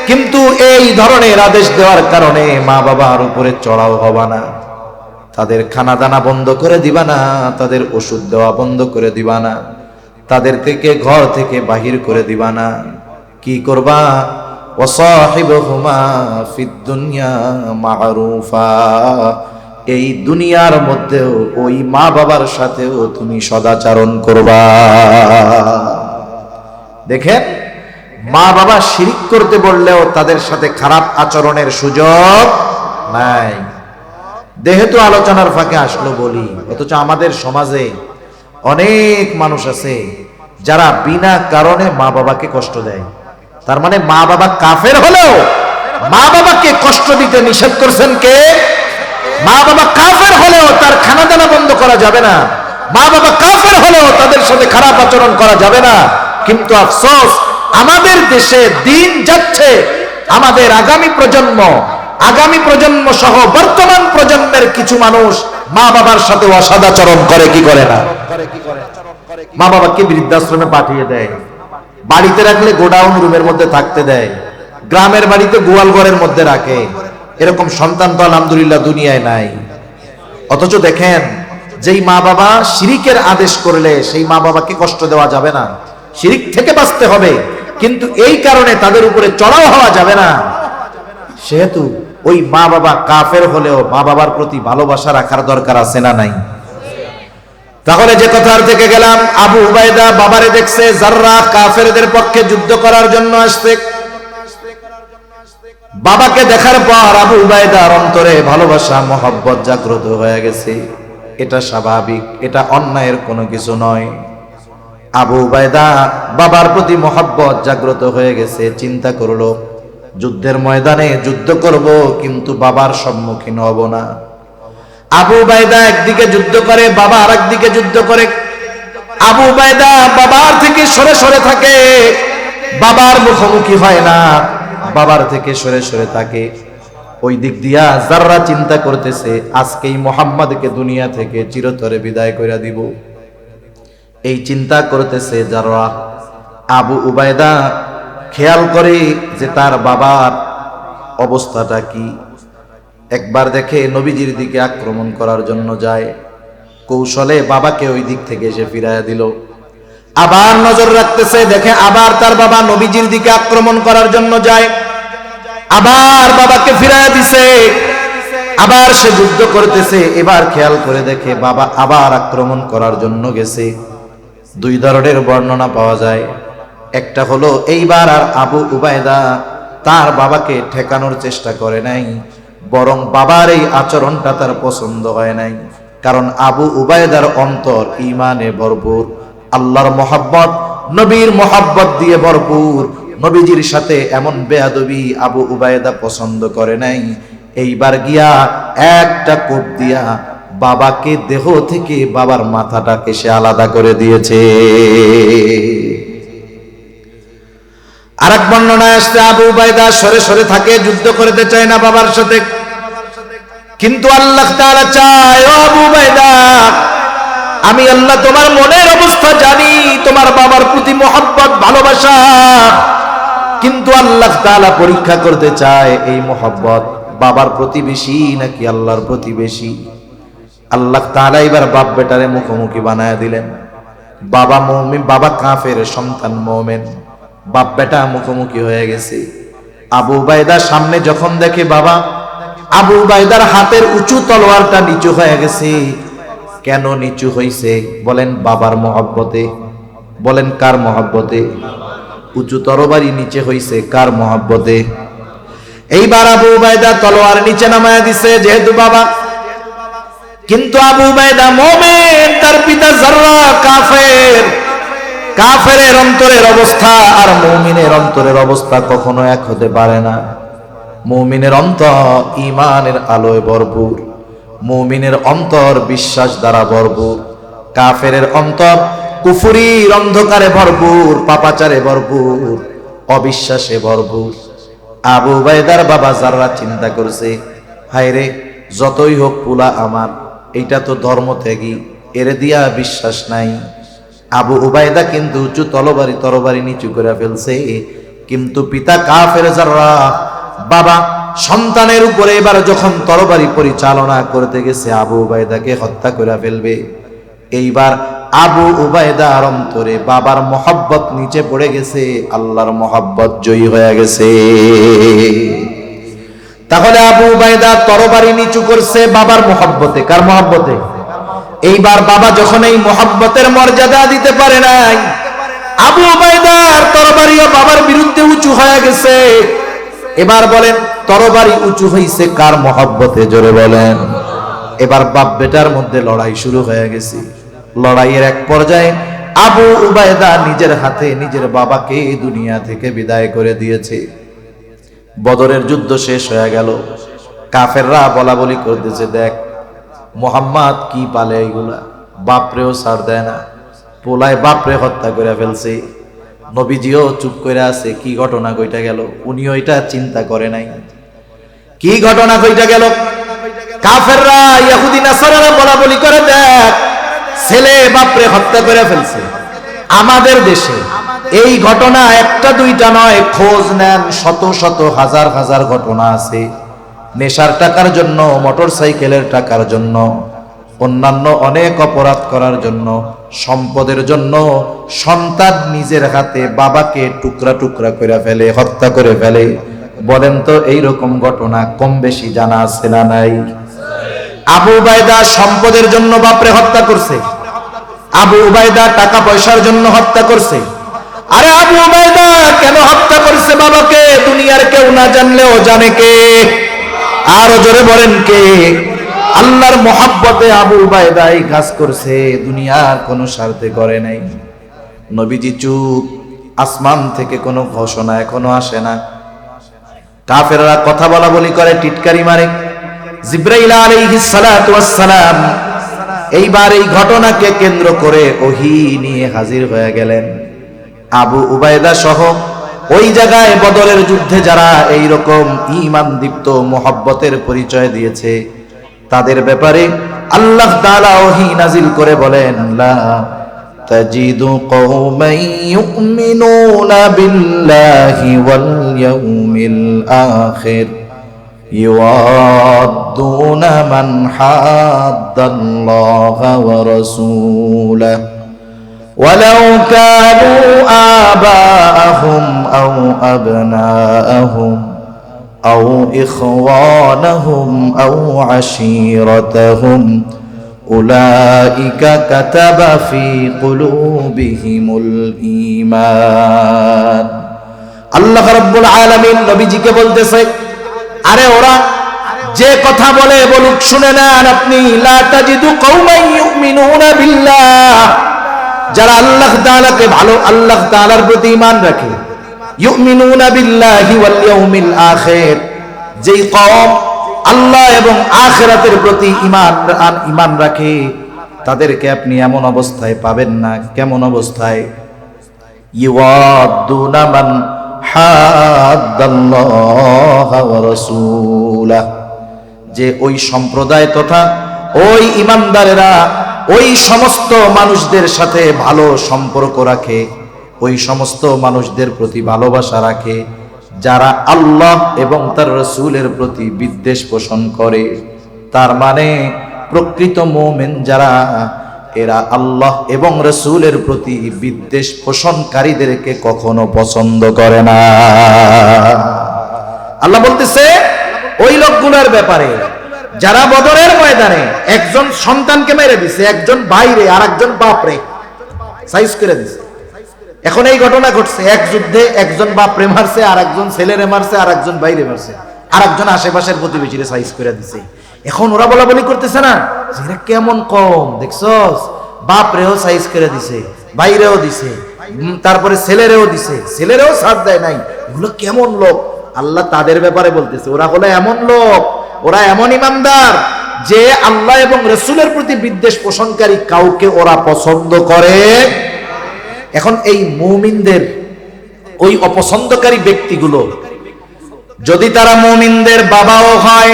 কিন্তু এই ধরনের আদেশ দেওয়ার কারণে মা বাবার উপরে চড়াও হবা না। তাদের খানা দানা বন্ধ করে দিবা না, তাদের ওষুধ দেওয়া বন্ধ করে দিবা না, তাদের থেকে ঘর থেকে বাহির করে দিবা না। কি করবা? ওয়াসাহিবহুমা ফিদ দুনিয়া মা'রুফা, এই দুনিয়ার মধ্যেও ওই মা বাবার সাথেও তুমি সদাচরণ করবা। দেখেন, মা বাবা শিরিক করতে বললেও তাদের সাথে খারাপ আচরণের সুযোগ নাই। যেহেতু আলোচনার ফাঁকে আসলো বলি, অথচ আমাদের সমাজে অনেক মানুষ আছে যারা বিনা কারণে মা বাবাকে কষ্ট দেয়। তার মানে মা বাবা কাফের হলেও মা বাবাকে কষ্ট দিতে নিষেধ করছেন কে? মা বাবা কাফের হলেও তার খানা দানা বন্ধ করা যাবে না, মা বাবা কাফের হলেও তাদের সাথে খারাপ আচরণ করা যাবে না। কিন্তু আফসোস, আমাদের দেশে দিন যাচ্ছে, আমাদের আগামী প্রজন্ম সহ বর্তমান প্রজন্মের কিছু মানুষ মা বাবার সাথে অসদাচরণ করে, কি করে না? মা বাবাকে বৃদ্ধাশ্রমে পাঠিয়ে দেয়, বাড়িতে রাখলে গোডাউন রুমের মধ্যে থাকতে দেয়, গ্রামের বাড়িতে গোয়াল ঘরের মধ্যে রাখে। এরকম সন্তান তো আলহামদুলিল্লাহ দুনিয়ায় নাই। অথচ দেখেন, যেই মা বাবা শিরিকের আদেশ করলে সেই মা বাবাকে কষ্ট দেওয়া যাবে না, শিরিক থেকে বাঁচতে হবে, কিন্তু এই কারণে তাদের উপরে চড়াও হওয়া যাবে না। সেহেতু ওই মা বাবা কাফের হলেও মা বাবার প্রতি ভালোবাসা রাখার দরকার আছে না নাই? তাহলে যে কথার থেকে গেলাম, আবু উবাইদা বাবারে দেখছে যাররা কাফেরদের পক্ষে যুদ্ধ করার জন্য আসছে। বাবাকে দেখার পর আবু উবাইদার অন্তরে ভালোবাসা মহব্বত জাগ্রত হয়ে গেছে। এটা স্বাভাবিক, এটা অন্যায়ের কোনো কিছু নয়। আবু উবাইদা বাবার প্রতি মহব্বত জাগ্রত হয়ে গেছে, চিন্তা করলো যুদ্ধের ময়দানে যুদ্ধ করব, কিন্তু বাবার সম্মুখীন হব না। আবু উবাইদা একদিকে যুদ্ধ করে, বাবা আরেকদিকে যুদ্ধ করে। আবু উবাইদা বাবার থেকে সরে সরে থাকে, বাবার মুখোমুখি হয় না, বাবার থেকে সরে সরে থাকে। ওই দিক দিয়া যারা চিন্তা করতেছে আজকেই মুহাম্মদকে দুনিয়া থেকে চিরতরে বিদায় করে দিব, এই চিন্তা করতেছে যারা। আবু উবায়দা খেয়াল করে যে তার বাবার অবস্থাটা কি। একবার দেখে নবীজির দিকে আক্রমণ করার জন্য যায়, কৌশলে বাবাকে ওই দিক থেকে এসে ফিরাইয়া দিল। আবার নজর রাখতেছে, দেখে আবার তার বাবা নবীজির দিকে আক্রমণ করার জন্য যায়, আবার বাবাকে ফিরাইয়া দিছে। আবার সে যুদ্ধ করতেছে, এবার খেয়াল করে দেখে বাবা আবার আক্রমণ করার জন্য গেছে। দুই ধরনের বর্ণনা পাওয়া যায়। একটা হলো এইবার আর আবু উবায়দা তার বাবাকে ঠেকানোর চেষ্টা করে নাই, বরং বাবার এই আচরণটা তার পছন্দ হয় নাই। কারণ আবু উবায়দার অন্তর ঈমানে ভরপুর, আল্লাহর মহব্বত, নবীর মহব্বত দিয়ে ভরপুর। নবীজির সাথে এমন বেয়াদবি আবু উবায়দা পছন্দ করে নাই। এইবার গিয়া একটা কোপ দিয়া বাবাকে দেহ থেকে বাবার মাথাটাকে সে আলাদা করে দিয়েছে। আরেক বর্ণনায় আসছে আবু উবায়দা সরে সরে থাকে, যুদ্ধ করতে চায় না বাবার সাথে। কিন্তু আল্লাহ তাআলা চায়, ও আবু উবায়দা, আমি আল্লাহ তোমার মনের অবস্থা জানি, তোমার বাবার প্রতি মহব্বত ভালোবাসা। কিন্তু আল্লাহ তাআলা পরীক্ষা করতে চায় এই মহব্বত বাবার প্রতি বেশি নাকি আল্লাহর প্রতি বেশি। আল্লাহ তাআলা এবার বাপ বেটারে মুখোমুখি বানায় দিলেন। বাবা মুমিন, বাবা কাফের, সন্তান মুমিন। বাপ বেটা মুখোমুখি হয়ে গেছে। আবু উবায়দা সামনে যখন দেখে বাবা, আবু উবায়দার হাতের উঁচু তলোয়ারটা নিচু হয়ে গেছে। কেন নিচু হইছে? বলেন বাবার মহব্বতে। বলেন কার মহব্বতে? উঁচু তরবারি নিচে হইছে কার মহব্বতে? এইবার আবু উবায়দা তলোয়ার নিচে নামায়া দিছে যেহেতু বাবা। কিন্তু আবু উবায়দা মুমিন, তার পিতা যাররা কাফের। কাফেরের অন্তরের অবস্থা আর মুমিনের অন্তরের অবস্থা কখনো এক হতে পারে না। মুমিনের অন্তর ঈমানের আলোয় ভরপুর, মুমিনের অন্তর বিশ্বাস দ্বারা ভরপুর। কাফেরের অন্তর কুফরির অন্ধকারে ভরপুর, পাপাচারে ভরপুর, অবিশ্বাসে ভরপুর। আবু উবায়দার বাবা যাররা চিন্তা করছে, হায়রে যতই হোক পুলা আমার, এইটা তো ধর্ম ত্যাগী, এরে দিয়া বিশ্বাস নাই। আবু উবায়দা কিন্তু উঁচু তরবারি নিচু করে ফেলছে। কিন্তু পিতা কাফের যাররা, বাবা সন্তানের উপরে এবার যখন তরবারি পরিচালনা করতে গেছে আবু উবায়দাকে হত্যা করে ফেলবে, এইবার আবু উবায়দার অন্তরে বাবার মহব্বত নিচে পড়ে গেছে, আল্লাহর মহব্বত জয়ী হয়ে গেছে। তাহলে আবু উবায়দা তরবারি নিচু করছে বাবার মহব্বতে। কার মহব্বতে? এইবার বাবা যখন এই মহব্বতের মর্যাদা দিতে পারে নাই, আবু উবায়দার তরবারিও বাবার বিরুদ্ধে উঁচু হয়ে গেছে। এবার বলেন তরবারি উঁচু হইছে কার মহব্বতে? জোরে বলেন। এবার বাপ বেটার মধ্যে লড়াই শুরু হয়ে গেছে। লড়াইয়ের এক পর্যায়ে আবু উবায়দা নিজের হাতে নিজের বাবাকে দুনিয়া থেকে বিদায় করে দিয়েছে। বদরের যুদ্ধ শেষ হয়ে গেল। কাফেররা বলা বলি করতেছে, দেখ মুহাম্মদ কি পালে এইগুলা, বাপরেও ছাড় দেয় না, পোলায় বাপরে হত্যা করে ফেলছে। নবীজিও চুপ করে আছে। কি ঘটনা কইটা গেল? উনিও এটা চিন্তা করে নাই। কি ঘটনা কইটা গেল? কাফেররা ইহুদি নাসারারা বলা বলি করে, দেখ ছেলে বাপরে হত্যা করে ফেলছে। আমাদের দেশে এই ঘটনা একটা দুইটা নয়, খোঁজ নেন শত শত হাজার হাজার ঘটনা আছে। নেশার টাকার জন্য, মোটর সাইকেলের টাকার জন্য, অন্যান্য অনেক অপরাধ করার জন্য, সম্পদের জন্য সন্তান নিজের হাতে বাবাকে টুকরা টুকরা করে ফেলে, হত্যা করে ফেলে। বলেন তো এইরকম ঘটনা কম বেশি জানা আছে না নাই? আবু উবায়দা সম্পদের জন্য বাপরে হত্যা করছে, আবু উবায়দা টাকা পয়সার জন্য হত্যা করছে। আরে আবু উবায়দা কেন হত্যা করছে বাবাকে? দুনিয়ার কেউ না জানলেও জানে কে? আরো জোরে বলেন কে? আল্লাহর মহব্বতে আবু উবায়দা এই কাজ করছে, দুনিয়ার কোনো স্বার্থে করে নাই। নবীজি চুপ। আসমান থেকে কোনো ঘোষণা এখনো আসে না। কাফেররা কথা বলা বলি করে, টিটকারি মারে। জিবরাইল আলাইহিস সালাতু ওয়াস সালাম এইবার এই ঘটনাকে কেন্দ্র করে ওহী নিয়ে হাজির হয়ে গেলেন। আবু উবায়দা সহ ওই জায়গায় বদরের যুদ্ধে যারা এই রকম ঈমান দীপ্ত মোহাব্বতের পরিচয় দিয়েছে তাদের ব্যাপারে আল্লাহ তাআলা ওহী নাজিল করে বলেন, লা তাজিদু কওমান ইউমিনুনা বিল্লাহি ওয়াল ইয়াউমিল আখির ইউআদ্দুনা মান হাদ্দাল্লাহা ওয়া রাসূলাহু ওয়ালাউ কানু আবাআহুম আও আবনাআহুম أو إخوانهم أو عشيرتهم أولئك كتب في قلوبهم الإيمان আল্লাহ রাব্বুল আলামিন নবীজিকে বলতেছে, আরে ওরা যে কথা বলে বলুক, শুনে নেন আপনি। লা তাজিদু কওমান ইউমিনুনা বিল্লাহ, যারা আল্লাহ তাআলাকে ভালো, আল্লাহ তাআলার প্রতি ঈমান রাখে, ইউমিনুনা বিল্লাহি ওয়াল ইয়াউমিল আখির, যেই কওম আল্লাহ এবং আখিরাতের প্রতি ঈমান রাখে তাদেরকে আপনি এমন অবস্থায় পাবেন না। কেমন অবস্থায়? ইউআদ্দুনা মান হাদ্দাল্লাহা ওয়া রাসূলাহু, যে ওই সম্প্রদায় তথা ওই ঈমানদারেরা ওই সমস্ত মানুষদের সাথে ভালো সম্পর্ক রাখে, ওই সমস্ত মানুষদের প্রতি ভালোবাসা রাখে যারা আল্লাহ এবং তার রাসূলের প্রতি বিদ্বেষ পোষণ করে। তার মানে প্রকৃত মুমিন যারা, এরা আল্লাহ এবং রাসূলের প্রতি বিদ্বেষ পোষণকারীদেরকে কখনো পছন্দ করে না। আল্লাহ বলতেছে ওই লোকগুলোর ব্যাপারে যারা বদরের ময়দানে একজন সন্তানকে মেরে দিছে, একজন ভাইরে আর একজন বাপরে সাইজ করে দিছে। এখন এই ঘটনা ঘটছে, এক যুদ্ধে একজন বাপরে মারছে, আর একজন ছেলেরে মারছে, আর একজন ভাইরে মারছে, আর একজন আশেপাশের প্রতিবেশীরে সাইজ করে দিছে। এখন ওরা বলা বলি করতেছে না, এরা কেমন কম দেখছস, বাপরেও সাইজ করে দিছে, ভাইরেও দিছে, তারপরে ছেলেরেও দিছে, ছেলেরেও ছাড় দেয় নাই, এগুলো কেমন লোক। আল্লাহ তাদের ব্যাপারে বলতেছে, ওরা হলো এমন লোক, ওরা এমন ইমানদার যে আল্লাহ এবং রাসূলের প্রতি বিদ্বেষ পোষণকারী কাউকে ওরা পছন্দ করে। এখন এই মুমিনদের ওই অপছন্দকারী ব্যক্তিগুলো যদি তারা মুমিনদের বাবাও হয়,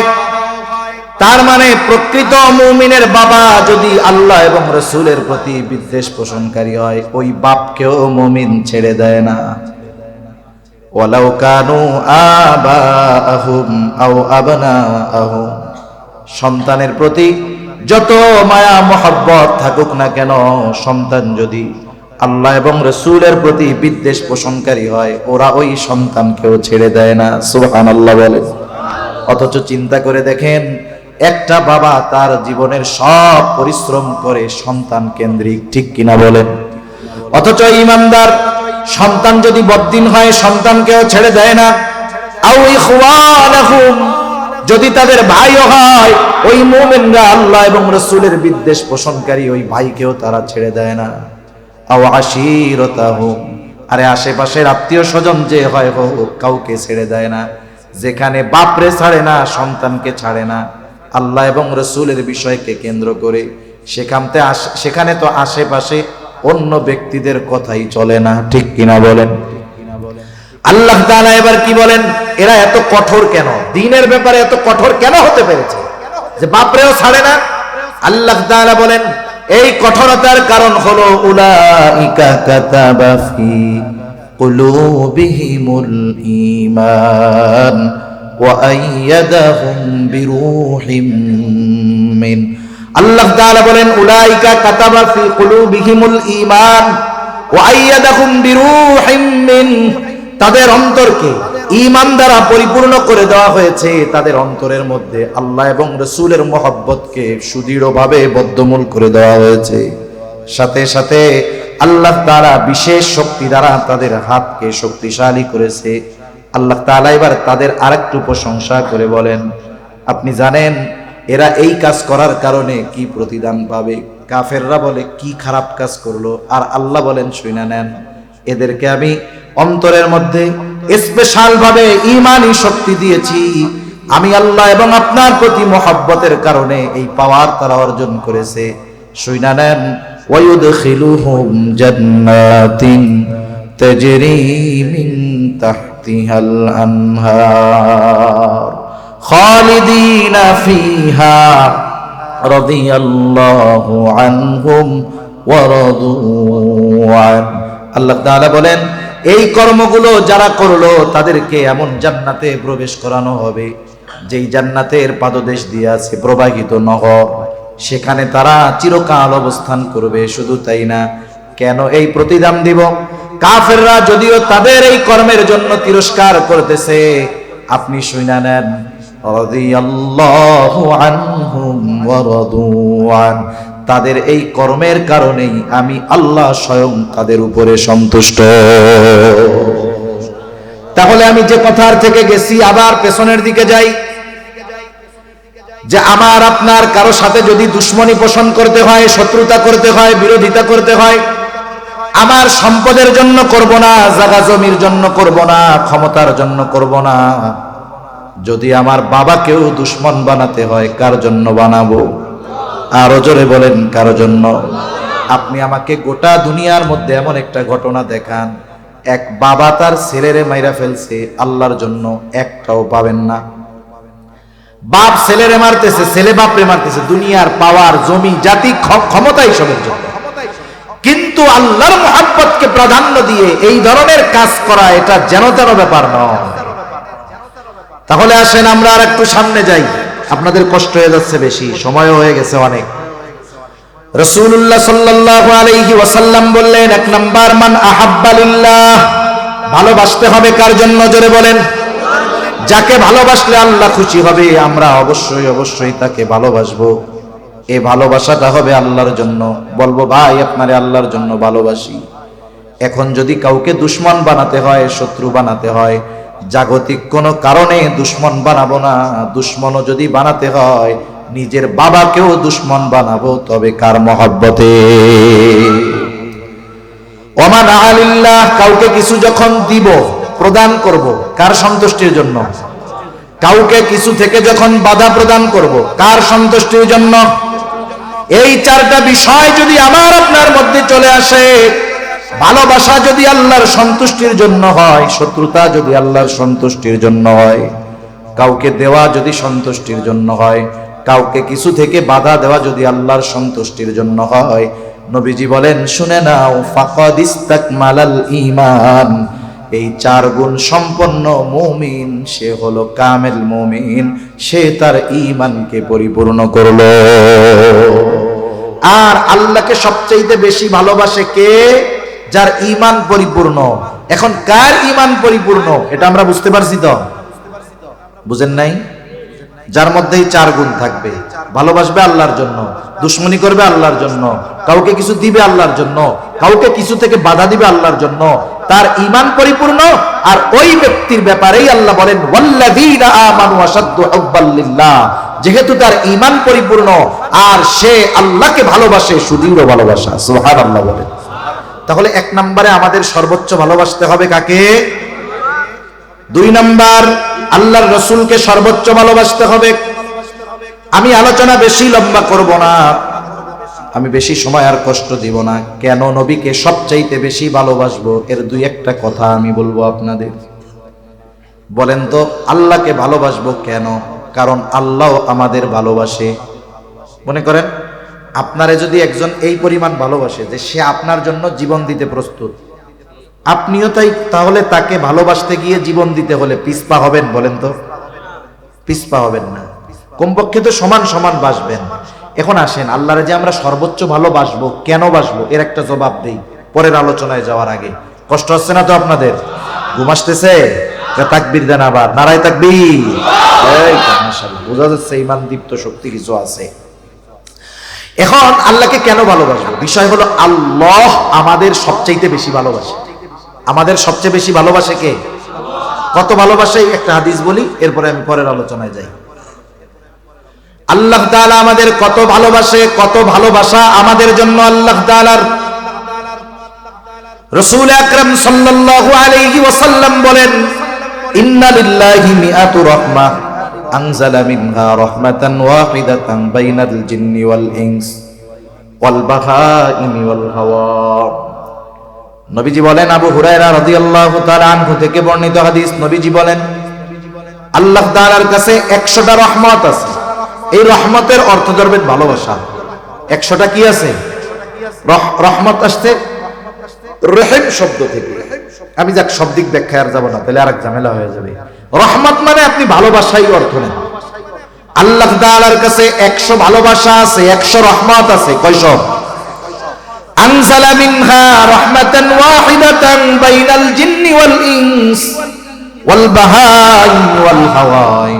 তার মানে প্রকৃত মুমিনের বাবা যদি আল্লাহ এবং রাসূলের প্রতি বিদ্বেষ পোষণকারী হয়, ওই বাপকেও মুমিন ছেড়ে দেয় না। ওয়ালাউ কানু আবাআহুম আও আবনাআহুম, সন্তানের প্রতি যত মায়া মহব্বত থাকুক না কেন, সন্তান যদি আল্লাহ এবং রাসূলের প্রতি বিদ্বেষ পোষণকারী হয়, ওরা ওই সন্তানকেও ছেড়ে দেয় না। সুবহানাল্লাহ বলে। অথচ চিন্তা করে দেখেন, একটা বাবা তার জীবনের সব পরিশ্রম করে সন্তান কেন্দ্রিক, ঠিক কিনা বলেন? অথচ ঈমানদার সন্তান যদি বদ্দিন হয়, সন্তানকেও ছেড়ে দেয় না। আও ইখওয়ানাহুম, যদি তাদের ভাইও হয়, ওই মুমিনরা আল্লাহ এবং রাসূলের বিদ্বেষ পোষণকারী ওই ভাইকেও তারা ছেড়ে দেয় না। আও আশীরাতাহুম, আরে আশেপাশের আত্মীয় স্বজন যে হয় হোক, কাউকে ছেড়ে দেয় না। যেখানে বাপরে ছাড়ে না, সন্তানকে ছাড়ে না, আল্লাহ এবং রাসূলের বিষয়কে কেন্দ্র করে, সেখানে তো আশেপাশে অন্য ব্যক্তিদের কথাই চলে না, ঠিক কিনা বলেন? আল্লাহ তাআলা এবার কি বলেন, এরা এত কঠোর কেন, দ্বীনের ব্যাপারে এত কঠোর কেন হতে পেরেছে যে বাপরেও ছাড়ে না? আল্লাহ তাআলা বলেন এই কঠোরতার কারণ হলো উলাইকা কাতাবা ফি কুলুবিহিমুল ঈমান ওয়া আইয়াদাহুম বিরূহিম মিন। আল্লাহ তাআলা বলেন উলাইকা কাতাবা ফি কুলুবিহিমুল ঈমান ওয়া আইয়াদাহুম বিরূহিম মিন, তাদের অন্তরকে ঈমান দ্বারা পরিপূর্ণ করে দেওয়া হয়েছে, তাদের অন্তরের মধ্যে আল্লাহ এবং রাসূলের মহব্বতকে সুদৃঢ়ভাবে বদ্ধমূল করে দেওয়া হয়েছে। সাথে সাথে আল্লাহ তাআলা বিশেষ শক্তি দ্বারা তাদের হাতকে শক্তিশালী করেছে। আল্লাহ তাআলা এবার তাদের আরেকটু প্রশংসা করে বলেন, আপনি জানেন এরা এই কাজ করার কারণে কি প্রতিদান পাবে? কাফেররা বলে কি খারাপ কাজ করলো, আর আল্লাহ বলেন শুনে নেন, এদেরকে আমি অন্তরের মধ্যে স্পেশাল ভাবে ঈমানি শক্তি দিয়েছি। আমি আল্লাহ এবং আপনার প্রতি মহব্বতের কারণে এই পাওয়ার তারা অর্জন করেছে। শুনে নেন, ওয়ায়ুদখিলুহুম জান্নাতিন তাজরি মিন তাহতিহাল আনহার খালিদিনা ফিহা রাদিয়াল্লাহু আনহুম ওয়া রাদু আন। আল্লাহ তাআলা বলেন, এই কর্মগুলো যারা করলো তাদেরকে এমন জান্নাতে প্রবেশ করানো হবে যেই জান্নাতের পাদদেশ দিয়ে আছে প্রবাহিত নহর, সেখানে তারা চিরকাল অবস্থান করবে। শুধু তাই না, কেন এই প্রতিদান দিব? কাফেররা যদিও তাদের এই কর্মের জন্য তিরস্কার করতেছে, আপনি শুনে নেন, রাদিয়াল্লাহু আনহুম ওয়া রাদু আন, তাদের এই কর্মের কারণেই আমি আল্লাহ স্বয়ং তাদের উপরে সন্তুষ্ট। তাহলে আমি যে কথার থেকে গেছি আবার পেছনের দিকে যাই, যে আমার আপনার কারো সাথে যদি দুশ্মনী পোষণ করতে হয়, শত্রুতা করতে হয়, বিরোধিতা করতে হয়, আমার সম্পদের জন্য করব না, জায়গা জমির জন্য করব না, ক্ষমতার জন্য করব না। যদি আমার বাবাকেও দুশ্মন বানাতে হয়, কার জন্য বানাবো? আরো জোরে বলেন, কার জন্য? আপনি আমাকে গোটা দুনিয়ার মধ্যে এমন একটা ঘটনা দেখান, এক বাবা তার ছেলেরে মাইরা ফেলছে, আল্লাহর জন্য একটাও পাবেন না। বাপ ছেলেরে মারতেছে, ছেলে বাপরে মারতেছে, দুনিয়ার পাওয়ার, জমি, জাতি, ক্ষমতা এইসবের জন্য। কিন্তু আল্লাহর মুহাব্বতকে প্রাধান্য দিয়ে এই ধরনের কাজ করা, এটা যেন তেন ব্যাপার নয়। তাহলে আসেন আমরা আর একটু সামনে যাই, আপনাদের কষ্ট হয়ে যাচ্ছে বেশি, সময় হয়ে গেছে অনেক। রাসূলুল্লাহ সাল্লাল্লাহু আলাইহি ওয়াসাল্লাম বললেন, এক নাম্বার, মান আহাব্বা লিল্লাহ, ভালোবাসতে হবে কার জন্য? জোরে বলেন। যাকে ভালোবাসলে আল্লাহ খুশি হবে, আমরা অবশ্যই অবশ্যই তাকে ভালোবাসবো। এই ভালোবাসাটা হবে আল্লাহর জন্য। বলবো, ভাই আপনারে আল্লাহর জন্য ভালোবাসি। এখন যদি কাউকে দুশ্মন বানাতে হয়, শত্রু বানাতে হয়, জাগতিক কোনো কারণে দুশ্মন বানাবো না। দুশ্মনও যদি বানাতে হয়, নিজের বাবাকেও দুশ্মন বানাবো, তবে কার মহব্বতে? ওমান আলিল্লাহ, কাউকে কিছু যখন দিব, প্রদান করব, কার সন্তুষ্টির জন্য? কাউকে কিছু থেকে যখন বাধা প্রদান করব, কার সন্তুষ্টির জন্য? এই চারটা বিষয় যদি আমার আপনার মধ্যে চলে আসে, ভালোবাসা যদি আল্লাহর সন্তুষ্টির জন্য হয়, শত্রুতা যদি আল্লাহর সন্তুষ্টির জন্য হয়, কাউকে দেওয়া যদি সন্তুষ্টির জন্য হয়, কাউকে কিছু থেকে বাধা দেওয়া যদি আল্লাহর সন্তুষ্টির জন্য হয়, নবীজি বলেন, শুনে নাও, ফাকাদ ইস্তাকমালাল ঈমান, এই চার গুণ সম্পন্ন মুমিন, সে হলো কামেল মুমিন, সে তার ঈমানকে পরিপূর্ণ করলো। আর আল্লাহকে সবচেয়ে বেশি ভালোবাসে কে? যার ঈমান পরিপূর্ণ। এখন কার ঈমান পরিপূর্ণ এটা আমরা বুঝতে পারছি তো? বুঝেন নাই? যার মধ্যেই চার গুণ থাকবে, ভালোবাসবে আল্লাহর জন্য, দুশ্মনী করবে আল্লাহর জন্য, কাউকে কিছু দিবে আল্লাহর জন্য, কাউকে কিছু থেকে বাধা দিবে আল্লাহর জন্য, তার ঈমান পরিপূর্ণ। আর ওই ব্যক্তির ব্যাপারেই আল্লাহ বলেন, ওয়াল্লাযীনা আমানু আশাদ্দু হুব্বাল লিল্লাহ, যেহেতু তার ঈমান পরিপূর্ণ আর সে আল্লাহকে ভালোবাসে, সুদৃঢ় ভালোবাসা। সুবহানাল্লাহ বলেন। তাহলে এক নম্বরে আমাদের সর্বোচ্চ ভালোবাসতে হবে কাকে? দুই নাম্বার, আল্লাহর রাসূলকে সর্বোচ্চ ভালোবাসতে হবে। আমি আলোচনা বেশি লম্বা করব না, আমি বেশি সময় আর কষ্ট দিব না। কেন নবীকে সবচাইতে বেশি ভালোবাসবো, এর দুই একটা কথা আমি বলবো আপনাদের। বলেন তো, আল্লাহকে ভালোবাসবো কেন? কারণ আল্লাহ আমাদের ভালোবাসে। মনে করেন আপনারে যদি একজন এই পরিমাণ ভালোবাসে যে সে আপনার জন্য জীবন দিতে প্রস্তুত, আপনিও তাই, তাহলে তাকে ভালোবাসতে গিয়ে জীবন দিতে হলে পিছপা হবেন? বলেন তো, পিছপা হবেন না, কমপক্ষে তো সমান সমান বাসবেন। এখন আসেন, আল্লাহরে যে আমরা সর্বোচ্চ ভালোবাসবো, কেন বাসবো, এর একটা জবাব দেই পরের আলোচনায় যাওয়ার আগে। কষ্ট হচ্ছে না তো আপনাদের? ঘুম আসতেছে? তাকবীর দেন আবার, নারায়ে তাকবীর। মাশাআল্লাহ, বোঝা যাচ্ছে ঈমান দীপ্ত শক্তি কিছু আছে। এখন আল্লাহকে কেন ভালোবাসবো? বিষয় হলো, আল্লাহ আমাদের সবচাইতে বেশি ভালোবাসে। আমাদের সবচেয়ে বেশি ভালোবাসে কে? কত ভালোবাসে? একটা হাদিস বলি, এরপরে আমি পরের আলোচনায় যাই। আল্লাহ তাআলা আমাদের কত ভালোবাসে, কত ভালোবাসা আমাদের জন্য আল্লাহ তাআলার। রাসূল আকরাম সাল্লাল্লাহু আলাইহি ওয়াসাল্লাম বলেন, ইন্না লিল্লাহি মিআতু রাহমাহ আনজালা মিনহা রাহমাতান ওয়াহিদাতান বাইনাল জিন্নি ওয়াল ইনস ওয়াল বাহাইমি ওয়াল হাওয়া। নবীজি বলেন, আবু হুরায়রা রাদিয়াল্লাহু তাআলা আনহু থেকে বর্ণিত হাদিস, নবীজি বলেন আল্লাহ তাআলার কাছে 100টা রহমত আছে। এই রহমতের অর্থ ধরবেন ভালোবাসা। 100টা কি আছে? রহমত আসছে রহিম শব্দ থেকে। আমি যাক শব্দিক ব্যাখ্যা আর যাব না, তাহলে আরেক ঝামেলা হয়ে যাবে। রহমত মানে আপনি ভালোবাসাই অর্থ নেন। আল্লাহ তাআলার কাছে 100 ভালোবাসা আছে, 100 রহমত আছে। কয়শো? আনজালা মিনহা রাহমাতান ওয়াহিদাতান বাইনাল জিন্নি ওয়াল ইনস ওয়াল বাহাই ওয়াল হাওয়াই।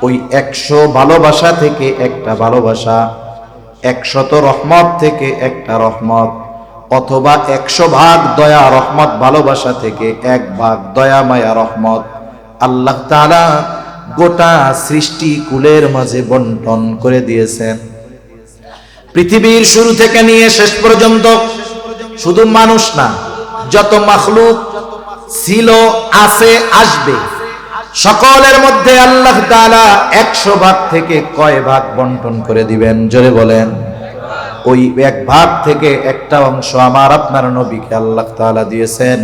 ওই 100 ভালোবাসা থেকে একটা ভালোবাসা, 100 রহমত থেকে একটা রহমত, অথবা 100 ভাগ দয়া রহমত ভালোবাসা থেকে 1 ভাগ দয়া মায়া রহমত আল্লাহ তাআলা গোটা সৃষ্টি কুলের মাঝে বন্টন করে দিয়েছেন। পৃথিবীর শুরু থেকে নিয়ে শেষ পর্যন্ত শুধু মানুষ না, যত মাখলুক ছিল, আছে, আসবে, সকলের মধ্যে আল্লাহ তাআলা 100 ভাগ থেকে কয় ভাগ বন্টন করে দিবেন? জোরে বলেন। ওই 1 ভাগ থেকে একটা অংশ আমার আপনার নবীকে আল্লাহ তাআলা দিয়েছেন।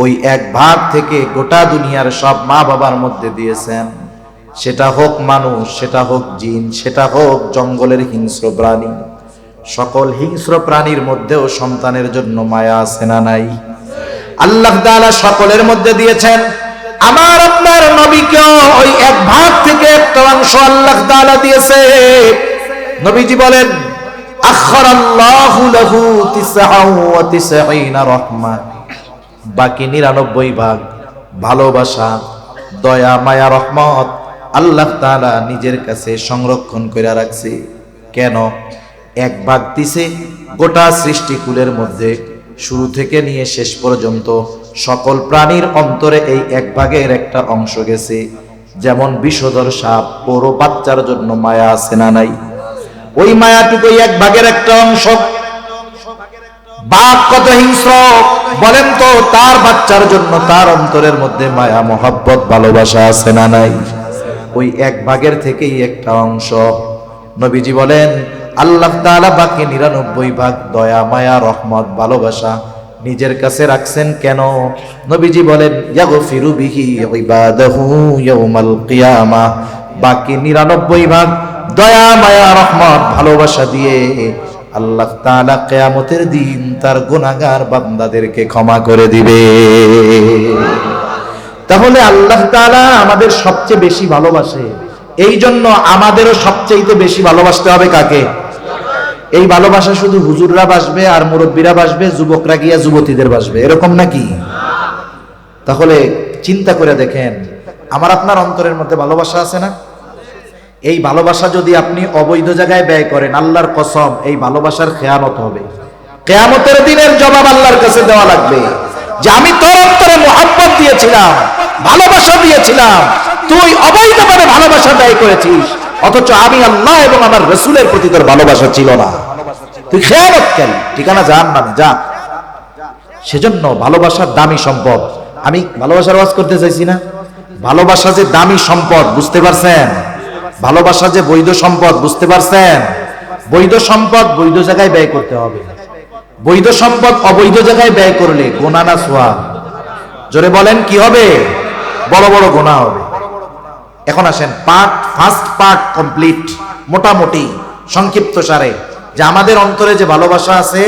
ওই 1 ভাগ থেকে গোটা দুনিয়ার সব মা বাবার মধ্যে দিয়েছেন। সেটা হোক মানুষ, সেটা হোক জিন, সেটা হোক জঙ্গলের হিংস্র প্রাণী। সকল হিংস্র প্রাণীর মধ্যেও সন্তানের জন্য মায়া আছে না নাই? আল্লাহ তাআলা সকলের মধ্যে দিয়েছেন। আমার আপনার নবীকেও ওই 1 ভাগ থেকে একটা অংশ আল্লাহ তাআলা দিয়েছে। নবীজি বলেন, আখরাল্লাহু লাহু 99 রাহমাত। বাকি 99 ভাগ ভালোবাসা, দয়া, মায়া, রহমত আল্লাহ তাআলা নিজের কাছে সংরক্ষণ করে রাখছে। কেন? 1 ভাগ দিছে গোটা সৃষ্টিকুলের মধ্যে, শুরু থেকে নিয়ে শেষ পর্যন্ত সকল প্রাণীর অন্তরে এই 1 ভাগের একটা অংশ গেছে। যেমন বিষধর সাপ, পুরো বাচ্চার জন্য মায়া আছে না নাই? ওই মায়াটুকু 1 ভাগের একটা অংশ। বাপ কত হিংস্র বলেন তো, তার বাচ্চার জন্য তার অন্তরের মধ্যে মায়া, মহব্বত, ভালোবাসা আছে না নাই? ওই 1 ভাগের থেকেই একটা অংশ। নবীজি বলেন আল্লাহ তাআলা বাকি 99 ভাগ দয়া, মায়া, রহমত, ভালোবাসা নিজের কাছে রাখছেন। কেন? নবীজি বলেন ইয়াগফিরু বিহি ইবাদাহু ইয়াউমাল কিয়ামাহ। বাকি 99 ভাগ দয়া, মায়া, রহমত, ভালোবাসা দিয়ে আল্লাহ তাআলা কিয়ামতের দিন তার গুনাহগার বান্দাদেরকে ক্ষমা করে দিবে। তাহলে আল্লাহ তাআলা আমাদের সবচেয়ে বেশি ভালোবাসে। এই জন্য আমাদেরও সবচেয়ে বেশি ভালোবাসতে হবে কাকে? এই ভালোবাসা শুধু হুজুররা বাসবে আর মুরব্বীরা বাসবে, যুবকরা গিয়া যুবতীদের বাসবে, এরকম নাকি? তাহলে চিন্তা করে দেখেন, আমার আপনার অন্তরের মধ্যে ভালোবাসা আছে না? এই ভালোবাসা যদি আপনি অবৈধ জায়গায় ব্যয় করেন, আল্লাহর কসম এই ভালোবাসার খেয়ানত হবে। কিয়ামতের দিনের জবাব আল্লাহর কাছে দেওয়া লাগবে যে আমি তোর অন্তরে মুহাব্বত দিয়েছিলাম, ভালোবাসা দিয়েছিলাম, তুই অবৈধভাবে ভালোবাসা ব্যয় করেছিস, অথচ আমি আল্লাহ এবং আমার রাসূলের প্রতি তোর ভালোবাসা ছিল না। তুই খেয়ানত কেন? ঠিকানা জাহান্নামে যা। সেজন্য ভালোবাসার দামি সম্পদ। আমি ভালোবাসার ওয়াজ করতে চাইছি না, ভালোবাসা যে দামি সম্পদ, বুঝতে পারছেন? ভালোবাসা যে বৈধ সম্পদ, বুঝতে পারছেন? বৈধ সম্পদ বৈধ জায়গায় ব্যয় করতে হবে। বৈধ সম্পদ অবৈধ জায়গায় ব্যয় করলে গুনাহ না সওয়াব? জোরে বলেন কি হবে? বড় বড় গুনাহ হবে। এখন আসেন ফার্স্ট পার্ট কমপ্লিট, মোটামুটি সংক্ষিপ্ত সারে, যে আমাদের অন্তরে যে ভালোবাসা আছে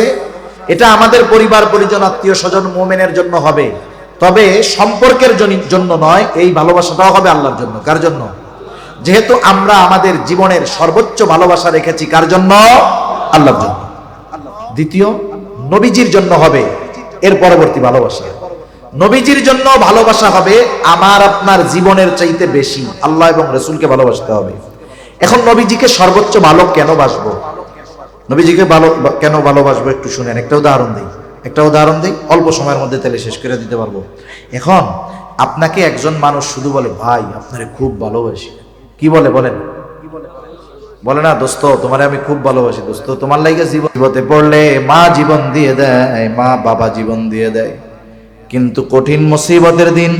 এটা আমাদের পরিবার পরিজন, আত্মীয় স্বজন, মুমিনের জন্য হবে, তবে সম্পর্কের জন্য নয়। এই ভালোবাসাটাও হবে আল্লাহর জন্য। কার জন্য? যেহেতু আমরা আমাদের জীবনের সর্বোচ্চ ভালোবাসা রেখেছি কার জন্য? আল্লাহর জন্য। দ্বিতীয়, নবীজির জন্য হবে এর পরবর্তী ভালোবাসা। নবীজির জন্য ভালোবাসা হবে আমার আপনার জীবনের চাইতে বেশি। আল্লাহ এবং রাসূলকে ভালোবাসতে হবে। এখন নবীজিকে সর্বোচ্চ ভালো কেন বাসবো? নবীজিকে কেন ভালোবাসবো একটু শুনেন। একটা উদাহরণ দিই, অল্প সময়ের মধ্যে তাহলে শেষ করে দিতে পারবো। এখন আপনাকে একজন মানুষ শুধু বলে ভাই আপনারে খুব ভালোবাসি, কি বলে বলেন? বলে না দোস্ত তোমারে আমি খুব ভালোবাসি, দোস্ত তোমার লাইগা জীবনে পড়লে মা জীবন দিয়ে দেয়, মা বাবা জীবন দিয়ে দেয়। কিন্তু কঠিন মুসিবতের দিন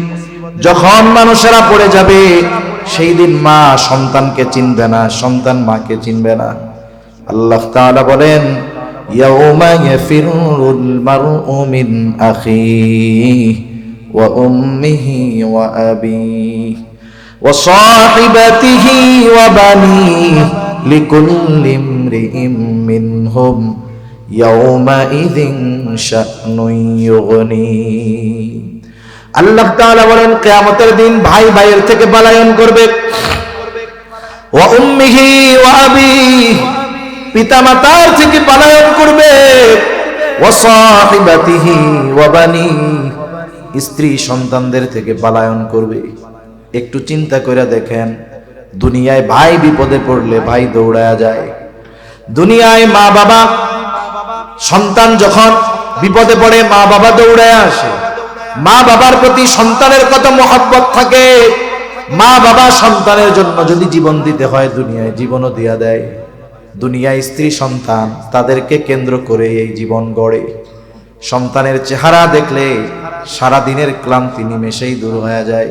যখন মানুষেরা পড়ে যাবে, সেই দিন মা সন্তানকে চিনবে না, সন্তান মাকে চিনবে না। আল্লাহ তাআলা বলেন ইয়াউমা ইয়াফিরুল মারউ মিন আখিহি ওয়া উম্মিহি ওয়া আবিহি ওয়া সাহিবাতিহি ওয়া বানিহি লিকুল্লি ইমরিইম মিনহুম ইয়াউমাইযিন শা'নুন ইউগনি। আল্লাহ তাআলা বলেন কিয়ামতের দিন ভাই ভাইয়ের থেকে পলায়ন করবে। ওয়া উম্মিহি ওয়া আবিহি, পিতা মাতার থেকে পলায়ন করবে। ওয়া সাহিবাতিহি ওয়া বানিহি, স্ত্রী সন্তানদের থেকে পলায়ন করবে। একটু চিন্তা করে দেখেন, দুনিয়ায় ভাই বিপদে পড়লে ভাই দৌড়ায়া যায়। দুনিয়ায় মা বাবা, সন্তান যখন বিপদে পড়ে মা বাবা দৌড়ায় আসে। মা বাবার প্রতি সন্তানের কত মহব্বত থাকে। মা বাবা সন্তানের জন্য যদি জীবন দিতে হয় দুনিয়ায় জীবনও দিয়া দেয়। দুনিয়ায় স্ত্রী সন্তান তাদেরকে কেন্দ্র করে এই জীবন গড়ে। সন্তানের চেহারা দেখলে সারা দিনের ক্লান্তি নিমেষেই দূর হয়ে যায়।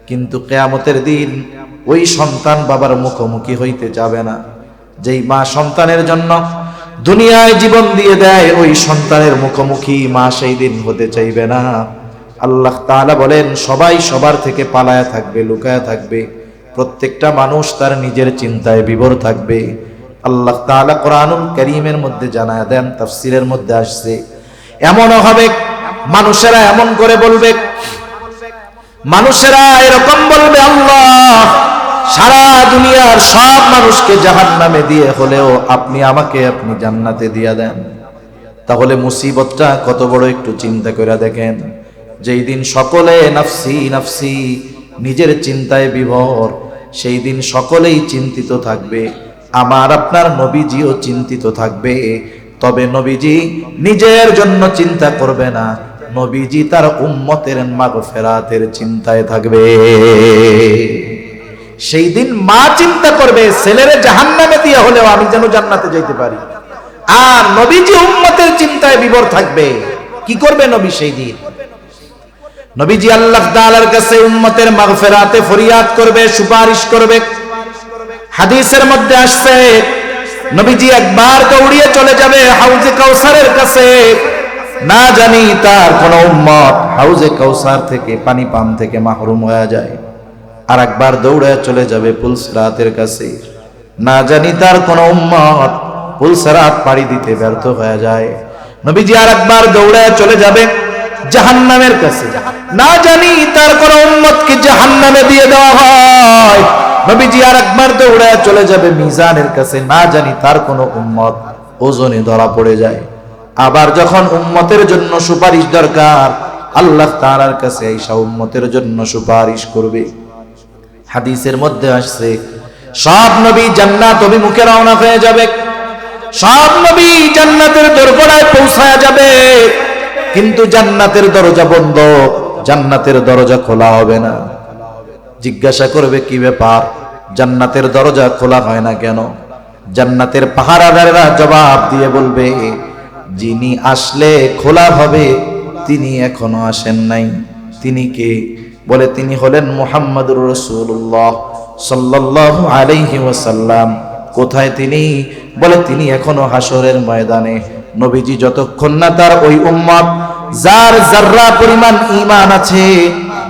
কিন্তু কিয়ামতের দিন ওই সন্তান বাবার মুখোমুখি হইতে যাবে না। যেই মা সন্তানের জন্য দুনিয়ায় জীবন দিয়ে দেয়, ওই সন্তানের মুখোমুখি মা সেই দিন হতে চাইবে না। আল্লাহ তাআলা বলেন সবাই সবার থেকে পালায়া থাকবে, লুকায়া থাকবে। প্রত্যেকটা মানুষ তার নিজের চিন্তায় বিভোর থাকবে। আল্লাহ তাআলা কোরআনুল কারীমের মধ্যে জানায়া দেন, তাফসীরের মধ্যে আসছে, এমনও হবে মানুষেরা এমন করে বলবে, মানুষেরা এরকম বলবে, আল্লাহ সারা দুনিয়ার সব মানুষকে জাহান্নামে দিয়ে হলেও আপনি আমাকে আপনি জান্নাতে দিয়া দেন। তাহলে মুসিবতটা কত বড় একটু চিন্তা করে দেখেন। যেই দিন সকলে নাফসি নাফসি নিজের চিন্তায় বিভোর, সেই দিন সকলেই চিন্তিত থাকবে। আমার আপনার নবীজিও চিন্তিত থাকবে। তবে নবীজি নিজের জন্য চিন্তা করবে না, নবীজি তার উম্মতের মাগফিরাতের চিন্তায় থাকবে। সেই দিন মা চিন্তা করবে ছেলেরে জাহান্নামে দিয়ে হলেও আমি যেন জান্নাতে যাইতে পারি। আর নবীজি উম্মতের চিন্তায় বিভোর থাকবে। কি করবে নবী সেই দিন? নবীজি আল্লাহ তাআলার কাছে উম্মতের মাগফিরাতে ফরিয়াদ করবে, সুপারিশ করবে। হাদিসের মধ্যে আসছে নবীজি একবার দৌড়িয়ে চলে যাবে হাউজে কাউসারের কাছে। না জানি তার কোন উম্মত হাউজে কাউসার থেকে পানি পান থেকে মাহরুম হয়ে যায়। আর একবার দৌড়ে চলে যাবে পুলসিরাতের কাছে। না জানি তার কোন উম্মত পুলসিরাত পাড়ি দিতে ব্যর্থ হয়ে যায়। নবীজি আর একবার দৌড়ে চলে যাবে জাহান্নামের কাছে। না জানি তার কোন উম্মতকে জাহান্নামে দিয়ে দেওয়া হয়। নবীজি আর একবার দৌড়ে চলে যাবে মিজানের কাছে। না জানি তার কোন উম্মত ওজনে ধরা পড়ে যায়। আবার যখন উম্মতের জন্য সুপারিশ দরকার, আল্লাহ তাআলার কাছে ঈশা উম্মতের জন্য সুপারিশ করবে। হাদিসের মধ্যে আসছে সব নবী জান্নাত অভিমুখে রওনা হয়ে যাবে। সব নবী জান্নাতের দরজায় পৌঁছায়া যাবে। কিন্তু জান্নাতের দরজা বন্ধ, জান্নাতের দরজা খোলা হবে না। জিজ্ঞাসা করবে কি ব্যাপার, জান্নাতের দরজা খোলা হয় না কেন? জান্নাতের পাহারাদারেরা জবাব দিয়ে বলবে, যিনি আসলে খোলা হবে তিনি এখনো আসেন নাই। তিনি কে? বলে তিনি হলেন মুহাম্মদুর রাসূলুল্লাহ সাল্লাল্লাহু আলাইহি ওয়াসাল্লাম। কোথায় তিনি? বলে তিনি এখনো হাসরের ময়দানে। নবীজি যতক্ষণ না তার ওই উম্মত যার যাররা পরিমাণ ঈমান আছে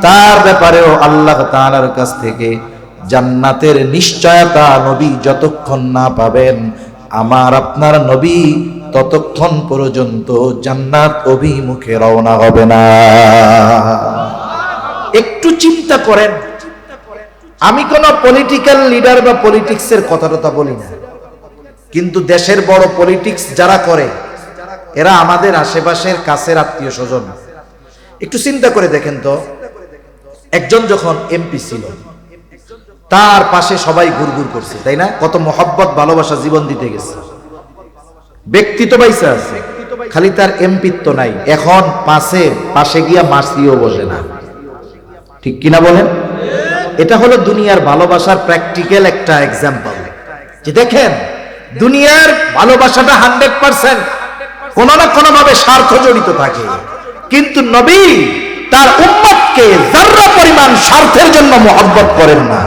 তার ব্যাপারেও আল্লাহ তাআলার কাছ থেকে জান্নাতের নিশ্চয়তা নবী যতক্ষণ না পাবেন, আমার আপনার নবী ততক্ষণ পর্যন্ত জান্নাত অভিমুখে রওনা হবে না। একটু চিন্তা করেন। আমি কোন পলিটিক্যাল লিডার বা পলিটিক্সের কথা বলি না, কিন্তু দেশের বড় পলিটিক্স যারা করে এরা আমাদের আশেপাশের কাছের আত্মীয় স্বজন। একটু চিন্তা করে দেখেন তো, একজন যখন এমপি ছিল তার পাশে সবাই গুড়গুড় করছে, তাই না? কত মহব্বত ভালোবাসা জীবন দিতে গেছে। ব্যক্তি তো বাইসা আছে, খালি তার এমপিত্ব নাই। এখন পাশে গিয়া মাসিও বসে না, ঠিক কিনা বলেন? এটা হলো দুনিয়ার ভালোবাসার প্র্যাকটিক্যাল একটা এক্সাম্পল। যে দেখেন দুনিয়ার ভালোবাসাটা 100% কোন না কোন ভাবে স্বার্থ জড়িত থাকে, কিন্তু নবী তার উম্মতকে যাররা পরিমাণ স্বার্থের জন্য মহব্বত করেন না।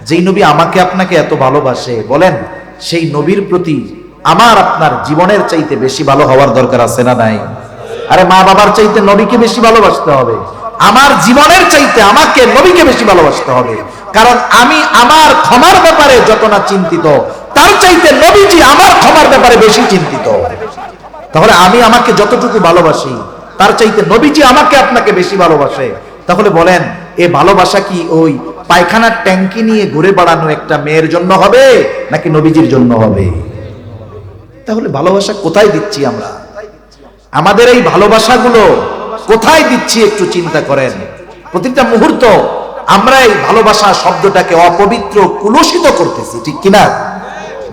যেই নবী আমাকে আপনাকে এত ভালোবাসে, বলেন সেই নবীর প্রতি আমার আপনার জীবনের চাইতে বেশি ভালো হওয়ার দরকার আছে না নাই? আরে মা বাবার চাইতে নবীকে বেশি ভালোবাসতে হবে। আমার জীবনের চাইতে আমাকে নবীকে বেশি ভালোবাসতে হবে। কারণ আমি আমার ক্ষমার ব্যাপারে যত না চিন্তিত, তার চাইতে নবীজি আমার ক্ষমার ব্যাপারে বেশি চিন্তিত। তাহলে আমি আমাকে যতটুকু ভালোবাসি, তার চাইতে নবীজি আমাকে আপনাকে বেশি ভালোবাসে। তাহলে বলেন, এ ভালোবাসা কি ওই পায়খানার ট্যাঙ্কি নিয়ে ঘুরে বেড়ানো একটা মেয়ের জন্য হবে নাকি নবীজির জন্য হবে? তাহলে ভালোবাসা কোথায় দিচ্ছি আমরা? আমাদের এই ভালোবাসাগুলো কোথায় দিচ্ছি একটু চিন্তা করেন। প্রতিটা মুহূর্ত আমরা এই ভালোবাসা শব্দটাকে অপবিত্র, কুলুষিত করতেছি, ঠিক কিনা?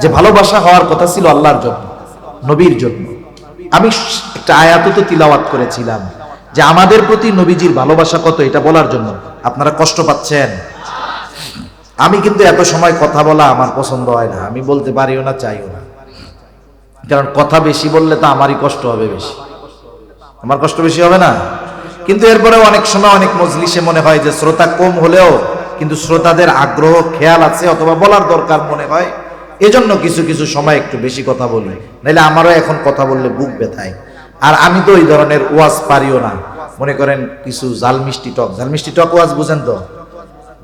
যে ভালোবাসা হওয়ার কথা ছিল আল্লাহর জন্য, নবীর জন্য। আমি একটা আয়াত তো তিলাওয়াত করেছিলাম যে আমাদের প্রতি নবীজির ভালোবাসা কত, এটা বলার জন্য। আপনারা কষ্ট পাচ্ছেন? আমি কিন্তু এত সময় কথা বলা আমার পছন্দ হয় না, আমি বলতে পারিও না, চাইও না। কারণ কথা বেশি বললে তো আমারই কষ্ট হবে বেশি, আমার কষ্ট বেশি হবে না? কিন্তু এরপরে অনেক সময় অনেক মজলিসে মনে হয় যে শ্রোতা কম হলেও কিন্তু শ্রোতাদের আগ্রহ খেয়াল আছে অথবা বলার দরকার মনে হয়, এজন্য কিছু কিছু সময় একটু বেশি কথা বলি। নাহলে আমারও এখন কথা বললে বুক ব্যথায়। আর আমি তো ওই ধরনের ওয়াজ পারিও না। মনে করেন কিছু ঝাল মিষ্টি টক ওয়াজ বুঝেন তো,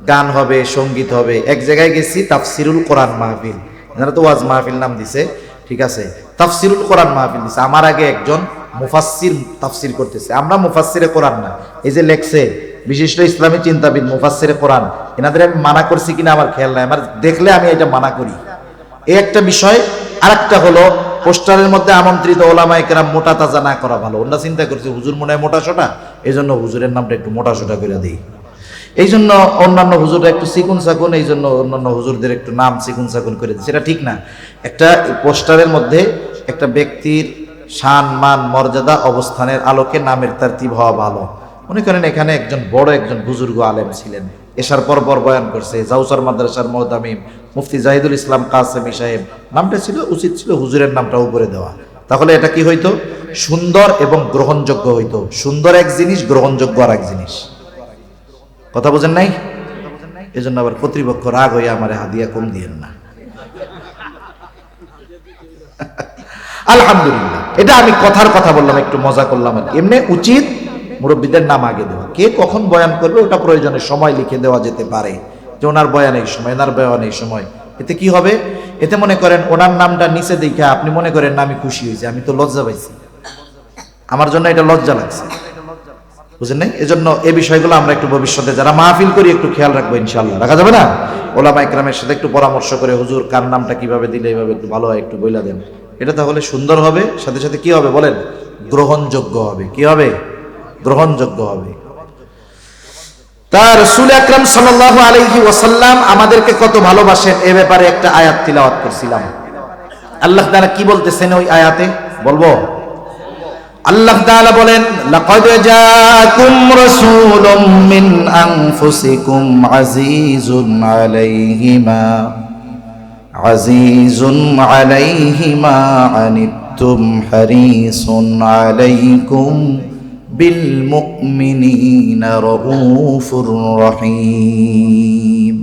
গান হবে, সঙ্গীত হবে। এক জায়গায় গেছি, তাফসিরুল কোরআন মাহফিল, এনারা তো ওয়াজ মাহফিল নাম দিছে, ঠিক আছে, তাফসিরুল কোরআন মাহফিল দিছে। আমার আগে একজন মুফাসসির তাফসির করতেছে। আমরা মুফাসসিরে কোরআন না, এই যে লেখছে বিশিষ্ট ইসলামী চিন্তাবিদ মুফাসসিরে কোরআন, এনাদের আমি মানা করছি কিনা আমার খেয়াল নাই, আমার দেখলে আমি এটা মানা করি, এই একটা বিষয়। আরেকটা হলো পোস্টারের মধ্যে আমন্ত্রিত ওলামায়ে কেরাম মোটা তাজা না করা ভালো। ওরা চিন্তা করছে হুজুর মনে হয় মোটা সোটা, এই জন্য হুজুরের নামটা একটু মোটা সোটা করে দিই, এই জন্য অন্যান্য হুজুররা একটু চিকুন চাকুন, এই জন্য অন্যান্য হুজুরদের একটু নাম চিকুন চাকুন করে দিচ্ছে। এটা ঠিক না। একটা পোস্টারের মধ্যে একটা ব্যক্তির শান, মান, মর্যাদা, অবস্থানের আলোকে নামের তারতিব হওয়া ভালো। মনে করেন এখানে একজন বড় একজন বুজুর্গ আলেম ছিলেন, এশার পর বয়ান করছে, জাউসার মাদ্রাসার মুহতামিম মুফতি জাহিদুল ইসলাম কাসেমি সাহেব, নামটা ছিল, উচিত ছিল হুজুরের নামটা উপরে দেওয়া। তাহলে এটা কি হইতো? সুন্দর এবং গ্রহণযোগ্য হইতো। সুন্দর এক জিনিস, গ্রহণযোগ্য আর এক জিনিস। কথা বোঝেন নাই? এজন্য আবার কর্তৃপক্ষ রাগ হইয়া আমার হাদিয়া কম দিয়েন না। আলহামদুলিল্লাহ, এটা আমি কথার কথা বললাম, একটু মজা করলাম আর কি। এমনি উচিত মুরব্বীদের নাম আগে দেওয়া। কে কখন বয়ান করবে ওটা প্রয়োজনে সময় লিখে দেওয়া যেতে পারে, যে ওনার বয়ান এই সময়, ওনার বয়ান এই সময়। এতে কি হবে? এতে মনে করেন ওনার নামটা নিচে দেখে আপনি মনে করেন না আমি খুশি হয়েছি, আমি তো লজ্জা পাইছি, আমার জন্য এটা লজ্জা লাগছে, বুঝেন নাই? এজন্য এই বিষয়গুলো আমরা একটু ভবিষ্যতে যারা মাহফিল করি একটু খেয়াল রাখবো ইনশাআল্লাহ। রাখা যাবে না? ওলামায়ে কেরামের সাথে একটু পরামর্শ করে, হুজুর কার নামটা কিভাবে দিলে এইভাবে একটু ভালো হয় একটু বইলা দেন। এটা তাহলে সুন্দর হবে, সাথে সাথে কি হবে বলেন? গ্রহণযোগ্য হবে। কি হবে? গ্রহণযোগ্য হবে। তার রাসূল আকরাম সাল্লাল্লাহু আলাইহি ওয়াসাল্লাম আমাদেরকে কত ভালোবাসেন এ ব্যাপারে একটা আয়াত তিলাওয়াত করছিলাম। আল্লাহ তাআলা কি বলতেছেন ওই আয়াতে বলবো? আল্লাহ তাআলা বলেন, লাকাদ জাআকুম রাসূলুম মিন আনফুসিকুম আজিজুন আলাইহি মা আনিতুম হারিসুন আলাইকুম বিল মুমিনিনা রাউফুর রহিম।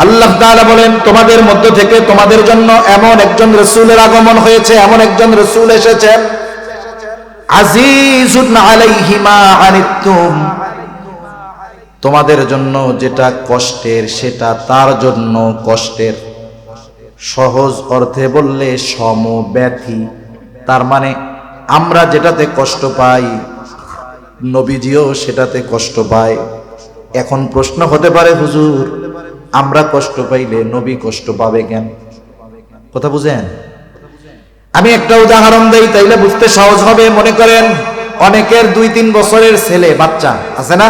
আল্লাহ তাআলা বলেন, তোমাদের মধ্য থেকে তোমাদের জন্য এমন একজন রাসূলের আগমন হয়েছে, এমন একজন রাসূল এসেছেন, আজিজুন আলাইহি মা আনিতুম, তোমাদের জন্য যেটা কষ্টের সেটা তার জন্য কষ্টের। সহজ অর্থে বললে সমব্যথী। তার মানে আমরা যেটাতে কষ্ট পাই নবীজিও সেটাতে কষ্ট পায়। এখন প্রশ্ন হতে পারে, হুজুর আমরা কষ্ট পাইলে নবী কষ্ট পাবে কেন? কথা বুঝেন? আমি একটা উদাহরণ দেই, তাইলে বুঝতে সহজ হবে। মনে করেন অনেকের 2-3 বছরের ছেলে বাচ্চা আছে না?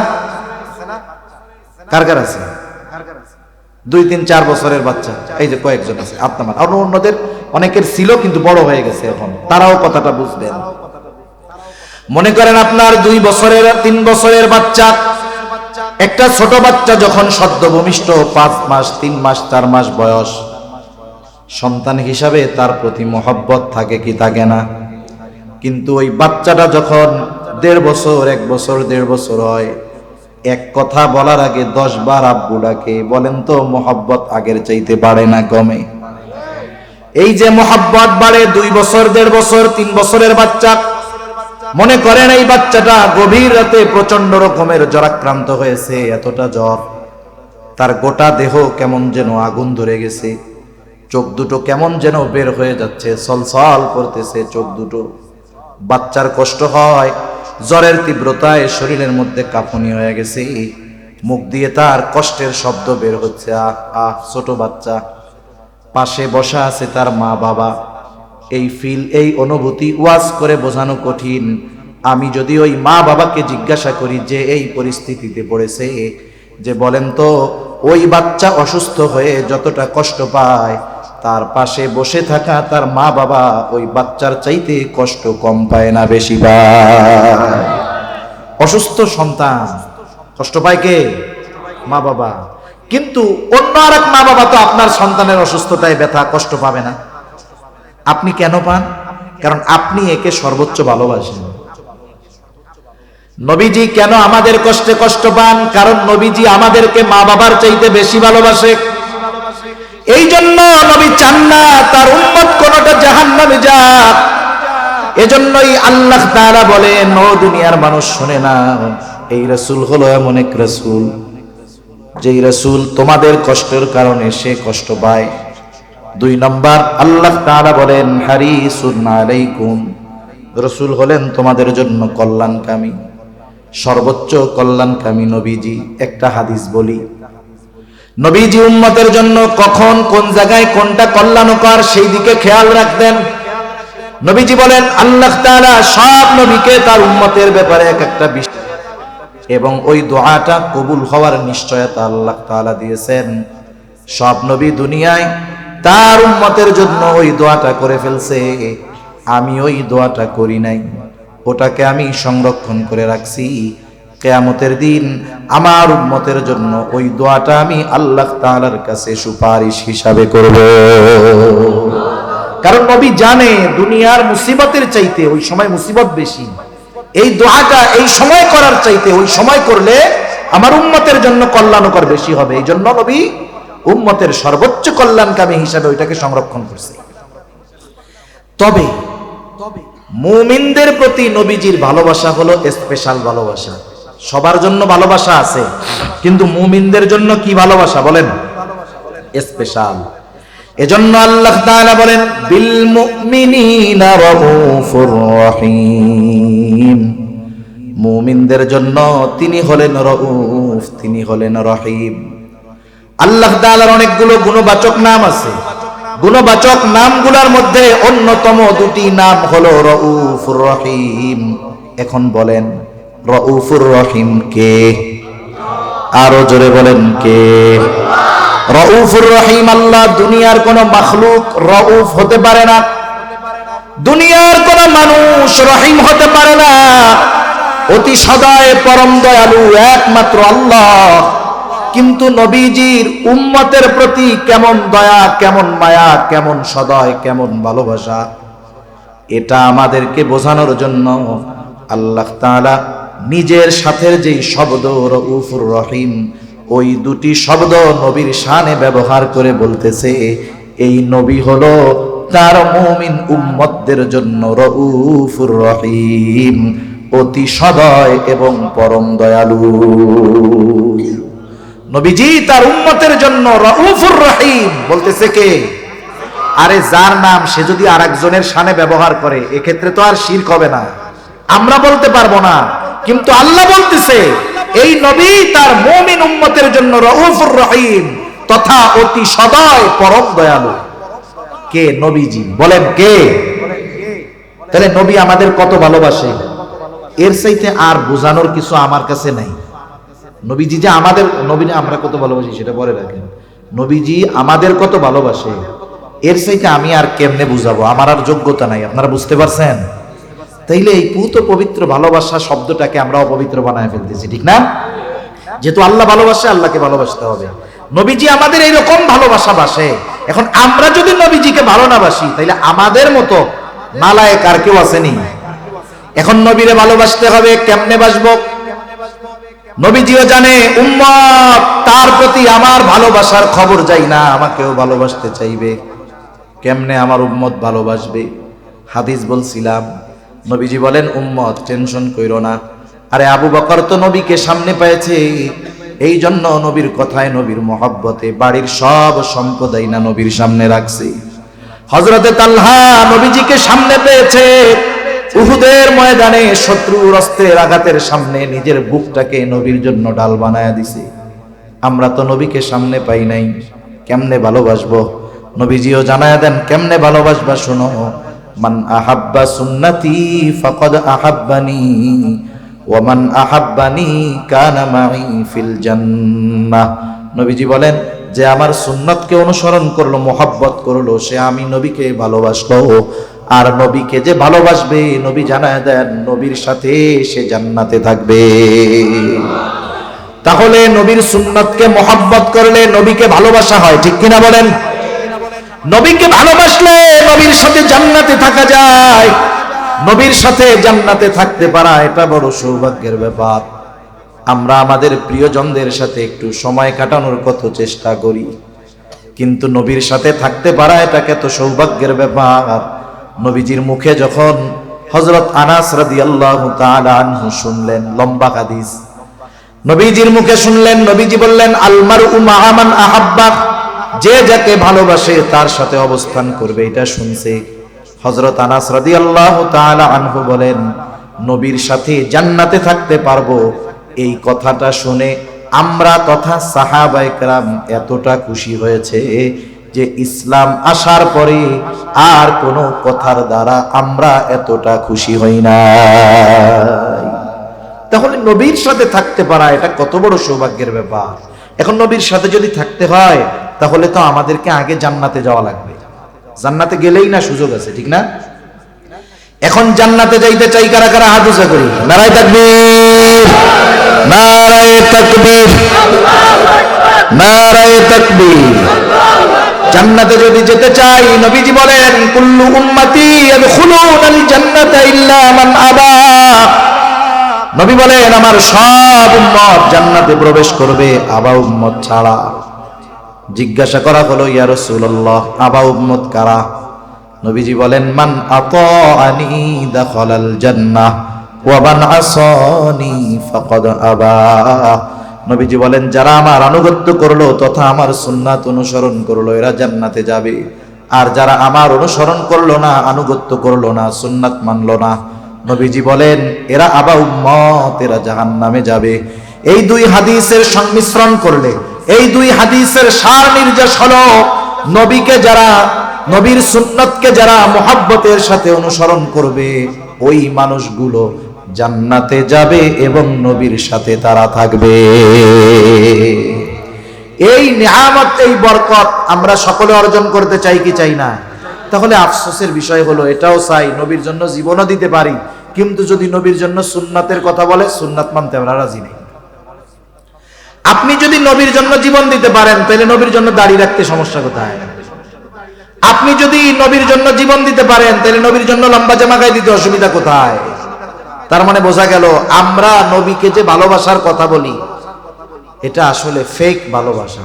কার কার আছে? 2-3-4 বছরের বাচ্চা, এই যে কয়েকজন আছে আপনার, আর অন্যদের অনেকের ছিল কিন্তু বড় হয়ে গেছে এখন, তারাও কথাটা বুঝবেন। মনে করেন আপনার 2 বছরের 3 বছরের বাচ্চা, একটা ছোট বাচ্চা যখন সদ্য ভূমিষ্ঠ 5 মাস 3 মাস 4 মাস বয়স, সন্তান হিসাবে তার প্রতি মহব্বত থাকে কি থাকে না? কিন্তু ওই বাচ্চাটা যখন 1.5 বছর 1 বছর 1.5 বছর হয়, এক কথা বলার আগে 10 বার আব্বু ডাকে। বলেন তো মহব্বত আগের চাইতে বাড়ে না কমে? এই যে মোহাব্বত বাড়ে 2 বছর 1.5 বছর 3 বছরের বাচ্চা, মনে করেন এই বাচ্চাটা গভীর রাতে প্রচন্ড রকমের জ্বরাক্রান্ত হয়েছে, এতটা জ্বর, তার গোটা দেহ কেমন যেন আগুন ধরে গেছে, চোখ দুটো কেমন যেন বের হয়ে যাচ্ছে, সলসল করতেছে চোখ দুটো। বাচ্চার কষ্ট হয়, জ্বরের তীব্রতায় শরীরের মধ্যে কাঁপুনি হয়ে গেছে, মুখ দিয়ে তার কষ্টের শব্দ বের হচ্ছে, আহ আহ। ছোট বাচ্চা, পাশে বসা আছে তার মা বাবা। এই অনুভূতি ওয়াজ করে বোঝানো কঠিন। আমি যদি ওই মা বাবাকে জিজ্ঞাসা করি যে এই পরিস্থিতিতে পড়েছে, যে বলেন তো ওই বাচ্চা অসুস্থ হয়ে যতটা কষ্ট পায়, তার পাশে বসে থাকা তার মা বাবা ওই বাচ্চার চাইতে কষ্ট কম পায় না বেশি পায়? অসুস্থ সন্তান কষ্ট পায় কে? মা বাবা। কিন্তু অন্য আর এক মা বাবা তো আপনার সন্তানের অসুস্থতায় ব্যথা কষ্ট পাবে না। আপনি কেন পান? কারণ আপনি একে সর্বোচ্চ ভালোবাসেন। নবীজি কেন আমাদের কষ্টে কষ্ট পান? কারণ নবীজি আমাদেরকে মা বাবার চাইতে বেশি ভালোবাসে। এই জন্য নবী চান না তার উম্মত কোনটা জাহান্নামে যাক। এজন্যই আল্লাহ তাআলা বলেন, ও দুনিয়ার মানুষ শুনে না, এই রাসূল হলো এমন এক রাসূল, যেই রাসূল তোমাদের কষ্টের কারণে সে কষ্ট পায়। 2 নম্বর আল্লাহ তাআলা বলেন, হারিসুন আলাইকুম, রাসূল হলেন তোমাদের জন্য কল্যাণকামী, সর্বোচ্চ কল্যাণকামী নবীজি। একটা হাদিস বলি, নবীজি উম্মতের জন্য কখন কোন জায়গায় কোনটা কল্যাণকর সেই দিকে খেয়াল রাখতেন। নবীজি বলেন, আল্লাহ তাআলা সব নবীকে তার উম্মতের ব্যাপারে এক একটা বিষয় এবং ওই দোয়াটা কবুল হওয়ার নিশ্চয়তা আল্লাহ তাআলা দিয়েছেন। সব নবী দুনিয়ায় তার উম্মতের জন্য ওই দোয়াটা করে ফেলছে, আমি ওই দোয়াটা করি নাই, ওটাকে আমি সংরক্ষণ করে রাখছি। কিয়ামতের দিন আমার উম্মতের জন্য ওই দোয়াটা আমি আল্লাহ তাআলার কাছে সুপারিশ হিসাবে করব। কারণ নবী জানে দুনিয়ার মুসিবতের চাইতে ওই সময় মুসিবত বেশি। এই দোয়াটা এই সময় করার চাইতে ওই সময় করলে আমার উম্মতের জন্য কল্যাণকর বেশি হবে। এই জন্য নবী উম্মতের সর্বোচ্চ কল্যাণকামী হিসাবে ওইটাকে সংরক্ষণ করছে। তবে মুমিনদের প্রতি নবীজির ভালোবাসা হলো স্পেশাল ভালোবাসা। সবার জন্য ভালোবাসা আছে, কিন্তু মুমিনদের জন্য কি ভালোবাসা বলেন? স্পেশাল। এজন্য আল্লাহ তাআলা বলেন, বিল মুমিনিনা রাউফুর রহিম, মুমিনদের জন্য তিনি হলেন রাউফ, তিনি হলেন রহিম। আল্লাহ তাআলার অনেকগুলো গুণবাচক নাম আছে। গুণবাচক নামগুলোর মধ্যে অন্যতম 2টি নাম হলো রাউফুর রহিম। এখন বলেন, রাউফুর রহিম কে? আরো জোরে বলেন কে? রাউফুর রহিম আল্লাহ। দুনিয়ার কোন মাখলুক রাউফ হতে পারে না, দুনিয়ার কোন মানুষ রহিম হতে পারে না। অতি সদয় পরম দয়ালু একমাত্র আল্লাহ। কিন্তু নবীজির উম্মতের প্রতি কেমন দয়া, কেমন মায়া, কেমন সদয়, কেমন ভালোবাসা, এটা আমাদেরকে বোঝানোর জন্য আল্লাহ তাআলা নিজের সাথে যেই শব্দ রাউফুর রহিম, ওই 2টি শব্দ নবীর শানে ব্যবহার করে বলতেছে, এই নবী হলো তার মুমিন উম্মতদের জন্য রাউফুর রহিম, অতি সদয় এবং পরম দয়ালু। নবীজি তার উম্মতের জন্য রাউফুর রহিম বলতেছে কে? আরে যার নাম সে যদি আরেকজনের শানে ব্যবহার করে এক্ষেত্রে তো আর শিরক হবে না, আমরা বলতে পারবো না। কিন্তু আল্লাহ বলতেছে এই নবী তার মুমিন উম্মতের জন্য রাউফুর রহিম তথা অতি সদয় পরম দয়ালু। কে? নবীজি। বলেন কে? তাহলে নবী আমাদের কত ভালোবাসে, এর চাইতে আর বোঝানোর কিছু আমার কাছে নাই। নবীজি যে আমাদের, নবী আমরা কত ভালোবাসি সেটা পরে রাখেন, নবীজি আমাদের কত ভালোবাসে এর চাইতে আমি আর কেমনে বুঝাবো, আমার আর যোগ্যতা নাই। আপনারা বুঝতে পারছেন? তাইলে এই পুত পবিত্র ভালোবাসা শব্দটাকে আমরা অপবিত্র বানায় ফেলতেছি, ঠিক না? যেহেতু আল্লাহ ভালোবাসে, আল্লাহকে ভালোবাসতে হবে। নবীজি আমাদের এইরকম ভালোবাসা বাসে। এখন আমরা যদি নবীজিকে ভালো না বাসি, তাইলে আমাদের মতো নালায়েক আর কেউ আসেনি। এখন নবীরে ভালোবাসতে হবে, কেমনে বাসবো? নবীজিও জানে উম্মত তার প্রতি আমার ভালোবাসার খবর যাই না, আমাকেও ভালোবাসতে চাইবে। কেমনে আমার উম্মত ভালোবাসবে? হাদিস বলছিলাম, নবীজি বলেন, উম্মত টেনশন কইরো না। আরে আবু বকর তো নবীকে সামনে পেয়েছে, এই জন্য নবীর কথায়, নবীর মহব্বতে বাড়ির সব সম্পদাই না নবীর সামনে রাখছে। হযরতে তালহা নবীজিকে সামনে পেয়েছে, উহুদের ময়দানে শত্রুর অস্ত্রের আঘাতের সামনে নিজের বুকটাকে নবীর জন্য ডাল বানায়া দিছে। আমরা তো নবীকে সামনে পাই নাই, কেমনে ভালোবাসবো? নবীজিও জানায়া দেন কেমনে ভালোবাসবা, শোনো। মান আহাব্বা সুন্নতি ফাকাদ আহাব্বানি ওয়া মান আহাব্বানি কানা মাই ফিল জান্নাহ। নবীজি বলেন, যে আমার সুন্নতকে অনুসরণ করলো, মোহাব্বত করলো, সে আমি নবীকে ভালোবাসলো। আর নবীকে যে ভালোবাসবে, নবী জানায় দেন নবীর সাথে সে জান্নাতে থাকবে। তাহলে নবীর সুন্নতকে মোহাব্বত করলে নবীকে ভালোবাসা হয়, ঠিক কিনা বলেন? নবীকে ভালোবাসলে নবীর সাথে জান্নাতে থাকা যায়। নবীর সাথে জান্নাতে থাকতে পারা এটা বড় সৌভাগ্যের ব্যাপার। আমরা আমাদের প্রিয়জনদের সাথে একটু সময় কাটানোর কত চেষ্টা করি, কিন্তু নবীর সাথে থাকতে পারা এটা কত সৌভাগ্যের ব্যাপার। নবীজির মুখে যখন হযরত আনাস রাদিয়াল্লাহু তাআলা আনহু শুনলেন, লম্বা হাদিস, নবীজির মুখে শুনলেন, নবীজি বললেন, আল মারউ মা'a মান আহাব্বা, যে যাকে ভালোবাসে তার সাথে অবস্থান করবে। এটা শুনছে হযরত আনাস রাদিয়াল্লাহু তাআলা আনহু বলেন, নবীর সাথে জান্নাতে থাকতে পারবো। এই কথাটা শুনে আমরা তথা সাহাবায়ে কেরাম এতটা খুশি হয়েছে যে ইসলাম আসার পরে আর কোনো কথার দ্বারা আমরা এতটা খুশি হই না। তাহলে নবীর সাথে থাকতে পারা এটা কত বড় সৌভাগ্যের ব্যাপার। এখন নবীর সাথে যদি থাকতে হয়, তাহলে তো আমাদেরকে আগে জান্নাতে যাওয়া লাগবে। জান্নাতে গেলেই না সুযোগ আছে, ঠিক না? এখন জান্নাতে যাইতে চাই কারা কারা? হাত উঁচা করি। নারায়ে তাকবীর, নারায়ে তাকবীর, নারায়ে তাকবীর। জান্নাতে যদি যেতে চাই, নবীজি বলেন, কুল্লু উম্মতি ইয়াদখুলুনাল জান্নাতা ইল্লা মান আবা। নবী বলেন, আমার সব উম্মত জান্নাতে প্রবেশ করবে, আবা উম্মত ছাড়া। জিজ্ঞাসা করা হলো, ইয়া রাসূলুল্লাহ, আবা উম্মত কারা? নবীজি বলেন, মান আতাআনি দাখালাল জান্নাহ ওয়া মান আসানি ফাকাদ আবা। নবীজি বলেন, যারা আমার আনুগত্য করলো তথা আমার সুন্নাত অনুসরণ করলো, এরা জান্নাতে যাবে। আর যারা আমার অনুসরণ করলো না, আনুগত্য করলো না, সুন্নাত মানলো না, নবীজি বলেন এরা আবা উম্মত, এরা জাহান্নামে যাবে। এই দুই হাদিসের সংমিশ্রণ করলে, এই দুই হাদিসের সার নির্যাস হলো, নবীকে যারা, নবীর সুন্নতকে যারা মুহাব্বতের সাথে অনুসরণ করবে, ওই মানুষগুলো জান্নাতে যাবে এবং নবীর সাথে তারা থাকবে। এই নিয়ামত, এই বরকত আমরা সকলে অর্জন করতে চাই কি চাই না? তাহলে আফসোসের বিষয় হলো, এটাও চাই নবীর জন্য জীবনও দিতে পারি, কিন্তু যদি নবীর জন্য সুন্নাতের কথা বলে, সুন্নাত মানতে আমরা রাজি নেই। আপনি যদি নবীর জন্য জীবন দিতে পারেন, তাহলে নবীর জন্য দাড়ি রাখতে সমস্যা কোথায়? আপনি যদি নবীর জন্য জীবন দিতে পারেন, তাহলে নবীর জন্য লম্বা জামা গায়ে দিতে অসুবিধা কোথায়? তার মানে বোঝা গেল, আমরা নবীকে যে ভালোবাসার কথা বলি, এটা আসলে ফেক ভালোবাসা।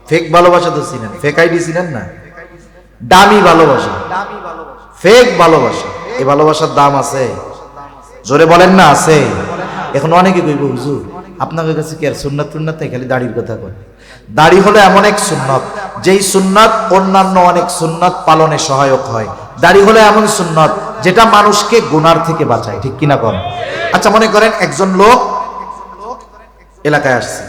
ফেক ভালোবাসা তো চিনেন, ফেক আইডি চিনেন না? দামি ভালোবাসা, ফেক ভালোবাসা। এই ভালোবাসার দাম আছে, জোরে বলেন না আছে? এখন অনেকে কইব, হুজুর আপনাদের কাছে কি আর সুন্নাত টুন্নাত নাই, খালি দাড়ির কথা কয়। দাড়ি হলো এমন এক সুন্নত, যেই সুন্নাত অন্যান্য অনেক সুন্নাত পালনে সহায়ক হয়। দাড়ি হলো এমন সুন্নত যেটা মানুষকে গুনার থেকে বাঁচায়, ঠিক কিনা করেন? আচ্ছা, মনে করেন একজন লোক এলাকায় আসছে,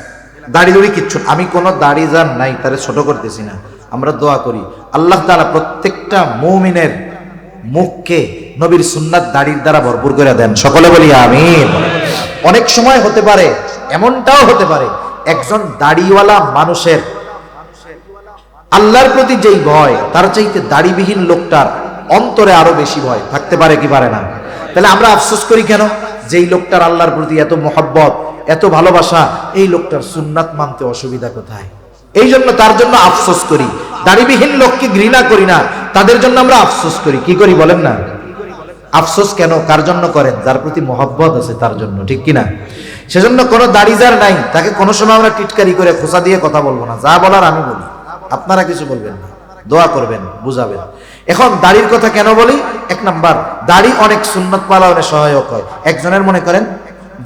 দাড়ি দড়ি কিচ্ছু, আমি কোনো দাড়ি যার নাই তারে ছোট করতেছি না, আমরা দোয়া করি আল্লাহ তাআলা প্রত্যেকটা মুমিনের মুখকে নবীর সুন্নাত দাড়ির দ্বারা ভরপুর করে দেন। সকলে বলি আমিন। অনেক সময় হতে পারে, এমনটাও হতে পারে, একজন দাড়িওয়ালা মানুষের আল্লাহর প্রতি যেই ভয়, তার চাইতে দাড়িবিহীন লোকটার অন্তরে আরো বেশি ভয় থাকতে পারে কি পারে না? তাহলে আমরা আফসোস করি কেন? যেই লোকটার আল্লাহর প্রতি এত মহব্বত, এত ভালোবাসা, এই লোকটার সুন্নাত মানতে অসুবিধা কোথায়? এই জন্য তার জন্য আফসোস করি। দাড়িবিহীন লোককে ঘৃণা করি না, তাদের জন্য আমরা আফসোস করি। কি করি বলেন না? আফসোস কেন? কার জন্য করেন? যার প্রতি মহব্বত আছে তার জন্য, ঠিক কিনা? সেজন্য কোনো দাড়িজার নাই, তাকে কোনো সময় আমরা টিটকারি করে খোঁচা দিয়ে কথা বলবো না। যা বলার আমি বলি, আপনারা কিছু বলবেন না, দোয়া করবেন, বুঝাবেন। এখন দাড়ির কথা কেন বলি? এক নাম্বার, দাড়ি অনেক সুন্নত পালনে সহায়ক হয়। একজনের মনে করেন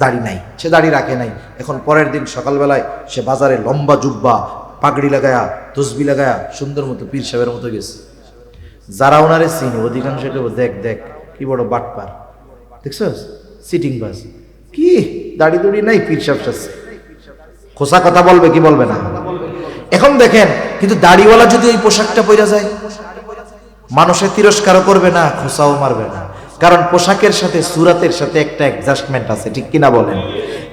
দাড়ি নাই, সে দাড়ি রাখে নাই, এখন পরের দিন সকালবেলায় সে বাজারে লম্বা জুব্বা পাগড়ি লাগায়া তসবি লাগায়া সুন্দর মতো পীর সাহেবের মতো গেছে। যারা ওনারে চিনি অধিকাংশ দেখ দেখ কি বড় বাটপার, দেখছস সিটিং বাস, কি দাড়ি দুড়ি নাই, পীর সাহেব সাজছে। খোসা কথা বলবে কি বলবে না? এখন দেখেন, কিন্তু দাড়িওয়ালা যদি ওই পোশাকটা পরে যায়, মানুষের তিরস্কারও করবে না, খোসাও মারবে না, কারণ পোশাকের সাথে সুরাতের সাথে একটা অ্যাডজাস্টমেন্ট আছে, ঠিক কিনা বলেন?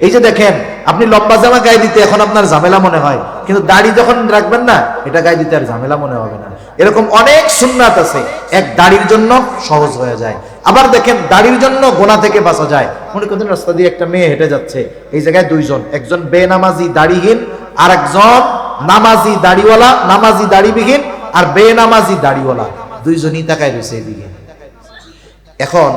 এই যে দেখেন, আপনি লম্বা জামা গায়ে দিতে এখন আপনার ঝামেলা মনে হয়, কিন্তু দাড়ি যখন রাখবেন না, এটা গায়ে দিতে আর ঝামেলা মনে হবে না। এরকম অনেক সুন্নাত আছে, এক দাড়ির জন্য সহজ হয়ে যায়। আবার দেখেন, দাড়ির জন্য গোনা থেকে বাঁচা যায়। মনে করেন রাস্তা দিয়ে একটা মেয়ে হেঁটে যাচ্ছে, এই জায়গায় দুইজন, একজন বেনামাজি দাড়িহীন আর একজন নামাজি দাড়িওয়ালা, নামাজি দাড়িবিহীন আর বেনামাজি দাড়িওয়ালা, দুইজনই তাকায় রয়েছে এদিকে। এখন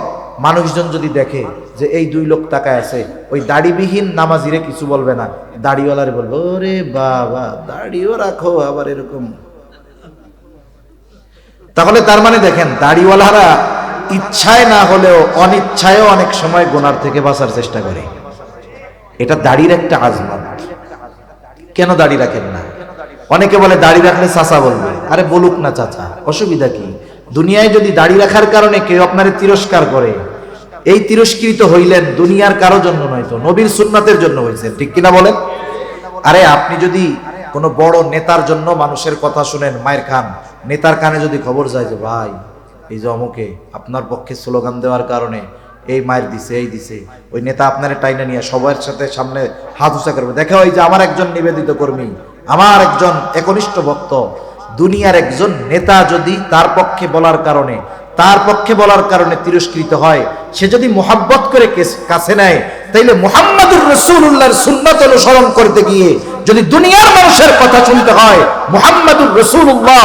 মানুষজন যদি দেখে যে এই দুই লোক তাকায় আছে, ওই দাড়িবিহীন নামাজিরে কিছু বলবে না, দাড়িওয়ালারে বলবো ওরে বাবা দাড়িও রাখো আবার এরকম। তাহলে তার মানে দেখেন, দাড়িওয়ালারা ইচ্ছায় না হলেও অনিচ্ছায়ও অনেক সময় গুনার থেকে বাঁচার চেষ্টা করে। এটা দাড়ির একটা আজমত। কেন দাড়ি রাখেন না? অনেকে বলে দাড়ি রাখলে চাচা বলবে, আরে বলুক না চাচা, অসুবিধা কি? দুনিয়ায় যদি দাড়ি রাখার কারণে কেউ আপনারে তিরস্কার করে, এই তিরস্কৃত হইলেন দুনিয়ার কারো জন্য নয়, তো নবীর সুন্নাতের জন্য হয়েছে, ঠিক কিনা বলেন? আরে আপনি যদি কোনো বড় নেতার জন্য মানুষের কথা শুনেন, মায়ের খান, নেতার কানে যদি খবর যায় যে ভাই এই যে অমুকে আপনার পক্ষে স্লোগান দেওয়ার কারণে এই মায়ের দিছে, এই দিছে, ওই নেতা আপনার টাইনা নিয়ে সবার সাথে সামনে হাত উঁচা করবে, দেখো এই যে আমার একজন নিবেদিত কর্মী, আমার একজন একনিষ্ঠ ভক্ত, দুনিয়ার একজন নেতা যদি তার পক্ষে বলার কারণে তিরস্কৃত হয়, সে যদি মুহাব্বত করে কাছে নেয়, তাইলে মুহাম্মাদুর রাসূলুল্লাহর সুন্নাত অনুসরণ করতে গিয়ে যদি দুনিয়ার মানুষের কথা শুনতে হয়, মুহাম্মাদুর রাসূলুল্লাহ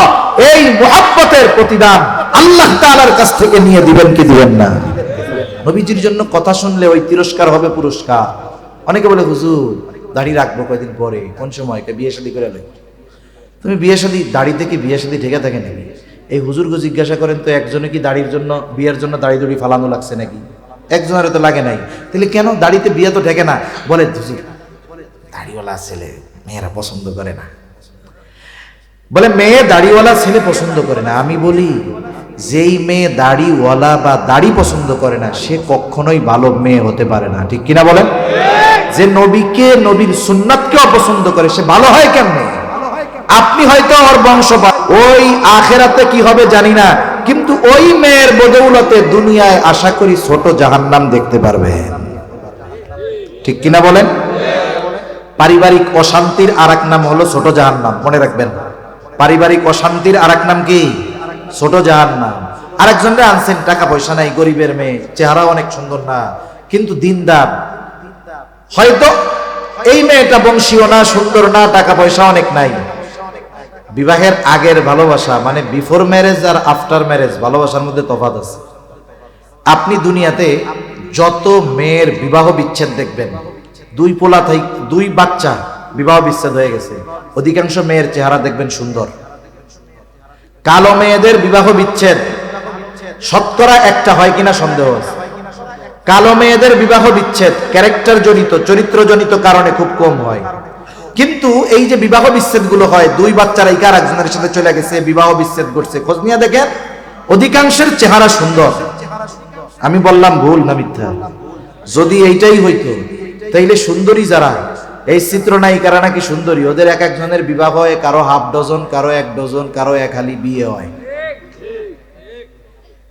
এই মুহাব্বতের প্রতিদান আল্লাহ তাআলার কাছ থেকে নিয়ে দিবেন কি দিবেন না? নবীজির জন্য কথা শুনলে ওই তিরস্কার হবে পুরস্কার। অনেকে বলে হুজুর দাড়ি রাখবো কয়দিন পরে, কোন সময়? বিয়ে শাদী করে লই। তুমি বিয়ে শাদী, দাড়ি থেকে বিয়ে শাদী ঠেকে থাকে নাকি? এই হুজুরকে জিজ্ঞাসা করেন তো, একজনে কি দাড়ির জন্য, বিয়ের জন্য দাড়ি দুড়ি ফালানো লাগছে নাকি? একজনের তো লাগে নাই। তাহলে কেন দাড়িতে বিয়ে তো ঠেকে না? বলে হুজুর দাড়িওয়ালা ছেলে মেয়েরা পছন্দ করে না। বলে মেয়ে দাড়িওয়ালা ছেলে পছন্দ করে না। আমি বলি যেই মেয়ে দাড়িওয়ালা বা দাড়ি পছন্দ করে না, সে কখনোই ভালো মেয়ে হতে পারে না, ঠিক কিনা বলেন? যে নবীকে, নবীর সুন্নাতকে অপছন্দ করে, সে ভালো হয় কেমনে? আপনি হয়তো ওর বংশ, ওই আখেরাতে কি হবে জানি না, কিন্তু ওই মেয়ের বদৌলতে দুনিয়ায় আশা করি ছোট জাহান্নাম দেখতে পারবেন, ঠিক কিনা বলেন? পারিবারিক অশান্তির আরেক নাম হলো ছোট জাহান্নাম, মনে রাখবেন। পারিবারিক অশান্তির আরেক নাম কি? ছোট জাহান্নাম। আরেকজনরে আনছেন, টাকা পয়সা নাই, গরিবের মেয়ে, চেহারা অনেক সুন্দর না, কিন্তু দিনদার। হয়তো এই মেয়েটা বংশীয় না, সুন্দর না, টাকা পয়সা অনেক নাই। বিবাহের আগের ভালোবাসা মানে বিফোর ম্যারেজ আর আফটার ম্যারেজ ভালোবাসার মধ্যে তফাৎ আছে। আপনি দুনিয়াতে যত মেয়ের বিবাহ বিচ্ছেদ দেখবেন, দুই বাচ্চা বিবাহ বিচ্ছেদ হয়ে গেছে, অধিকাংশ মেয়ের চেহারা দেখবেন সুন্দর। কালো মেয়েদের বিবাহ বিচ্ছেদ শতকরা একটা হয় কিনা সন্দেহ আছে। কালো মেয়েদের বিবাহ বিচ্ছেদ ক্যারেক্টার জনিত, চরিত্র জনিত কারণে খুব কম হয়। কিন্তু এই যে বিবাহ বিচ্ছেদ গুলো হয়, দুই বাচ্চারা একার একজনের সাথে চলে গেছে, বিবাহ বিচ্ছেদ করছে, খোঁজ নিয়ে দেখেন অধিকাংশের চেহারা সুন্দর। আমি বললাম ভুল না মিথ্যা? যদি এইটাই হইতো তাইলে সুন্দরী যারা, এই চিত্রনায়িকারা নাকি সুন্দরী, ওদের এক একজনের বিবাহ হয়, কারো হাফ ডজন, কারো 1 ডজন, কারো এক হালি বিয়ে হয়,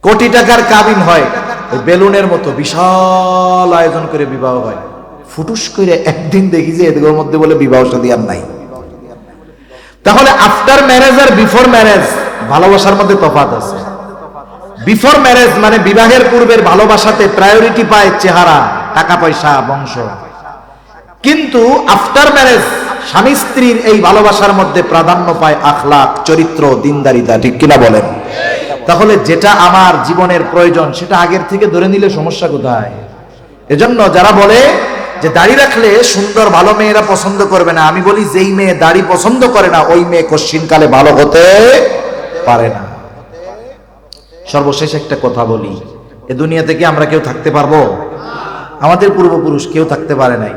কোটি টাকার কাবিন হয়, ওই বেলুনের মতো বিশাল আয়োজন করে বিবাহ হয়। ফুটুস করে একদিন দেখি যে এদের মধ্যে বলে বিবাহ শাদী আর নাই। তাহলে আফটার ম্যারেজ আর বিফোর ম্যারেজ ভালোবাসার মধ্যে তফাৎ আছে। বিফোর ম্যারেজ মানে বিবাহের পূর্বের ভালোবাসাতে প্রায়োরিটি পায় চেহারা, টাকা পয়সা, বংশ। কিন্তু আফটার ম্যারেজ স্বামী স্ত্রীর এই ভালোবাসার মধ্যে প্রাধান্য পায় আখলাক, চরিত্র, দিনদারিতা, ঠিক কিনা বলেন? তাহলে যেটা আমার জীবনের প্রয়োজন সেটা আগের থেকে ধরে নিলে সমস্যা কোথায়? এজন্য যারা বলে যে দাড়ি রাখলে সুন্দর ভালো মেয়েরা পছন্দ করবে না, আমি বলি যেই মেয়ে দাড়ি পছন্দ করে না ওই মেয়ে কশ্চিনকালে ভালো হতে পারে না। সর্বশেষ একটা কথা বলি, এ দুনিয়া থেকে আমরা কেউ থাকতে পারবো? আমাদের পূর্বপুরুষ কেউ থাকতে পারে নাই।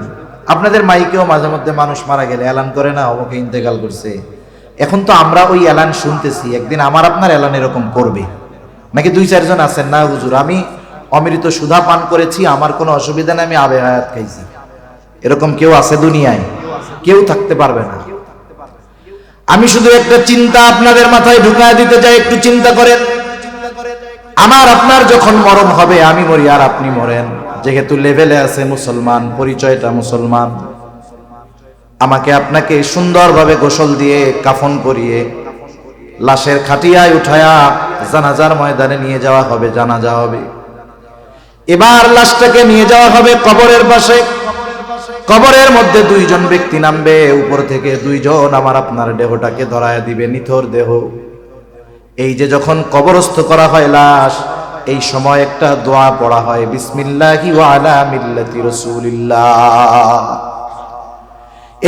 আপনাদের মাইকেও মাঝে মধ্যে মানুষ মারা গেলে এলান করে না, অমুকে ইন্তেকাল করছে। এখন তো আমরা ওই এলান শুনতেছি, একদিন আমার আপনার এলান এরকম করবে নাকি? 2-4 জন আছেন না হুজুর আমি অমৃত সুধা পান করেছি, আমার কোনো অসুবিধা নেই, আমি আবে হায়াত খাইছি, এরকম কেউ আছে দুনিয়ায়? কেউ থাকতে পারবে না। আমি শুধু একটা চিন্তা আপনাদের মাথায় ঢুকায় দিতে চাই, একটু চিন্তা করেন। আমার আপনার যখন মরণ হবে, আমি মরি আর আপনি মরেন, যেহেতু লেভেলে আছে মুসলমান, পরিচয়টা মুসলমান, আমাকে আপনাকে সুন্দরভাবে গোসল দিয়ে কাফন পরিয়ে লাশের খাটিয়ায় উঠায়া জানাজার ময়দানে নিয়ে যাওয়া হবে, জানাজা হবে। এবার লাশটাকে নিয়ে যাওয়া হবে কবরের পাশে। কবরের মধ্যে 2 জন ব্যক্তি নামবে, উপর থেকে 2 জন আমার আপনার দেহটাকে ধরায় দিবে, নিথর দেহ। এই যে যখন কবরস্থ করা হয় লাশ, এই সময় একটা দোয়া পড়া হয়, বিসমিল্লাহি ওয়া আলা মিল্লাতি রাসূলিল্লাহ।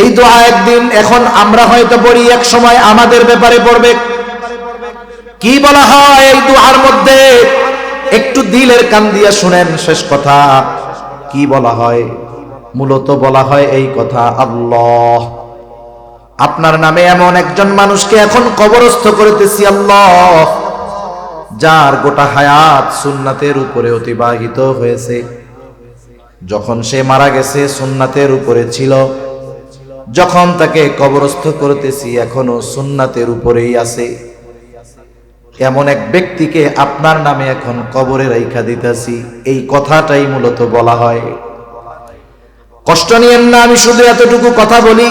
এই দোয়া একদিন এখন আমরা হয়তো পড়ি, এক সময় আমাদের ব্যাপারে পড়বে। কি বলা হয় এই দোয়ার মধ্যে? একটু দিলের কান দিয়া শুনেন শেষ কথা। কি বলা হয়? মূলত বলা হয় এই কথা, আল্লাহ, আপনার নামে এমন একজন মানুষকে এখন কবরস্থ করতেছি আল্লাহ, যার গোটা হায়াত সুন্নাতের উপরে অতিবাহিত হয়েছে। যখন সে মারা গেছে সুন্নাতের উপরে ছিল, যখন তাকে কবরস্থ করতেছি এখনো সুন্নাতের উপরেই আছে। এমন এক ব্যক্তিকে আপনার নামে এখন কবরে রাইখা দিতেছি, এই কথাটাই মূলত বলা হয়। কষ্ট নিয়েন না, আমি শুধু এতটুকু কথা বলি,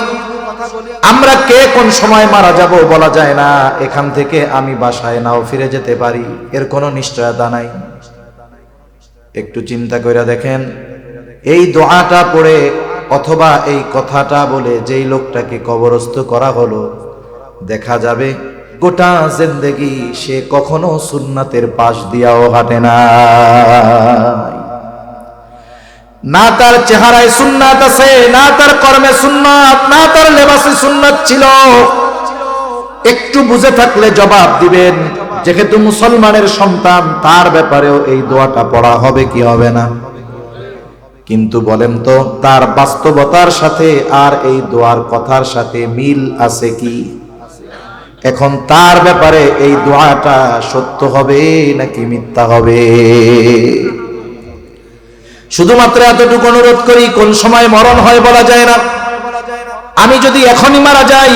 আমরা কে কোন সময় মারা যাব বলা যায় না। এখান থেকে আমি বাসায় নাও ফিরে যেতে পারি, এর কোনো নিশ্চয়তা নাই। একটু চিন্তা করে দেখেন, এই দোয়াটা পড়ে অথবা এই কথাটা বলে যেই লোকটাকে কবরস্থ করা হলো, দেখা যাবে গোটা জিন্দেগি সে কখনো সুন্নাতের পাশ দিয়াও হাঁটে না। না তার চেহারায় সুন্নাত আছে, না তার কর্মে সুন্নাত, না তার লেবাসে সুন্নাত ছিল। একটু বুঝে থাকলে জবাব দিবেন, যেহেতু মুসলমানের সন্তান, তার ব্যাপারেও এই দোয়াটা পড়া হবে কি হবে না? কিন্তু বলেন তো, তার বাস্তবতার সাথে আর এই দোয়ার কথার সাথে মিল আছে কি? এখন তার ব্যাপারে এই দোয়াটা সত্য হবে নাকি মিথ্যা হবে? শুধুমাত্র এতটুকু অনুরোধ করি, কোন সময় মরণ হয় বলা যায় না। আমি যদি এখনই মারা যাই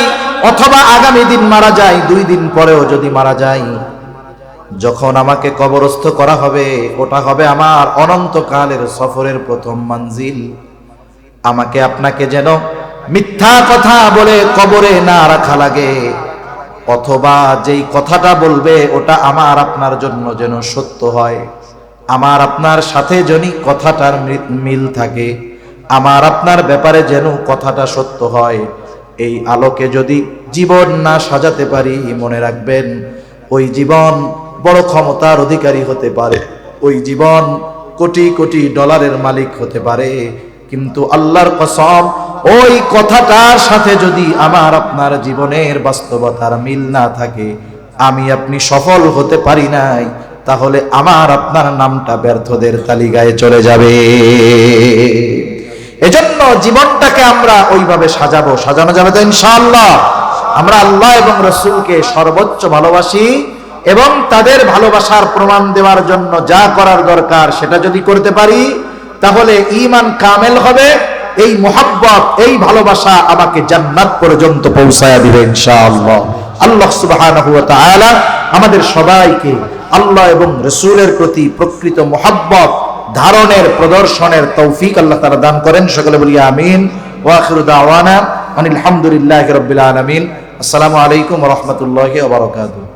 অথবা আগামী দিন মারা যাই, 2 দিন পরেও যদি মারা যাই, যখন আমাকে কবরস্থ করা হবে, ওটা হবে আমার অনন্তকালের সফরের প্রথম মঞ্জিল। আমাকে আপনাকে যেন মিথ্যা কথা বলে কবরে না রাখা লাগে, অথবা যেই কথাটা বলবে ওটা আমার আপনার জন্য যেন সত্য হয়, আমার আপনার সাথে যদি কথাটার মিল থাকে, আমার আপনার ব্যাপারে যেন কথাটা সত্য হয়। এই আলোকে যদি জীবন না সাজাতে পারি, মনে রাখবেন ওই জীবন বড় ক্ষমতার অধিকারী হতে পারে, ওই জীবন কোটি কোটি ডলারের মালিক হতে পারে, কিন্তু আল্লাহর কসম ওই কথাটার সাথে যদি আমার আপনার জীবনের বাস্তবতার মিল না থাকে, আমি আপনি সফল হতে পারি নাই, তাহলে আমার আপনার নামটা ব্যর্থদের তালিকায় চলে যাবে। এজন্য জীবনটাকে আমরা ওইভাবে সাজাবো, সাজানো যাবে তো ইনশাআল্লাহ। আমরা আল্লাহ এবং রাসূলকে সর্বোচ্চ ভালোবাসি এবং তাদের ভালোবাসার প্রমাণ দেওয়ার জন্য যা করার দরকার সেটা যদি করতে পারি, তাহলে ঈমান কামেল হবে। এই মোহাব্বত, এই ভালোবাসা আমাকে জান্নাত পর্যন্ত পৌঁছায়া দিবে ইনশাআল্লাহ। আল্লাহ সুবহানাহু ওয়া তাআলা আমাদের সবাইকে আল্লাহ এবং রাসূলের প্রতি প্রকৃত মোহাব্বত ধারণের প্রদর্শনের তৌফিক আল্লাহ তাআলা দান করেন। সকলে বলি আমিন। ওয়া আখিরু দাওয়ানা আনিল হামদুলিল্লাহি রাব্বিল আলামিন। আসসালামু আলাইকুম ওয়া রাহমাতুল্লাহি ওয়া বারাকাতুহু।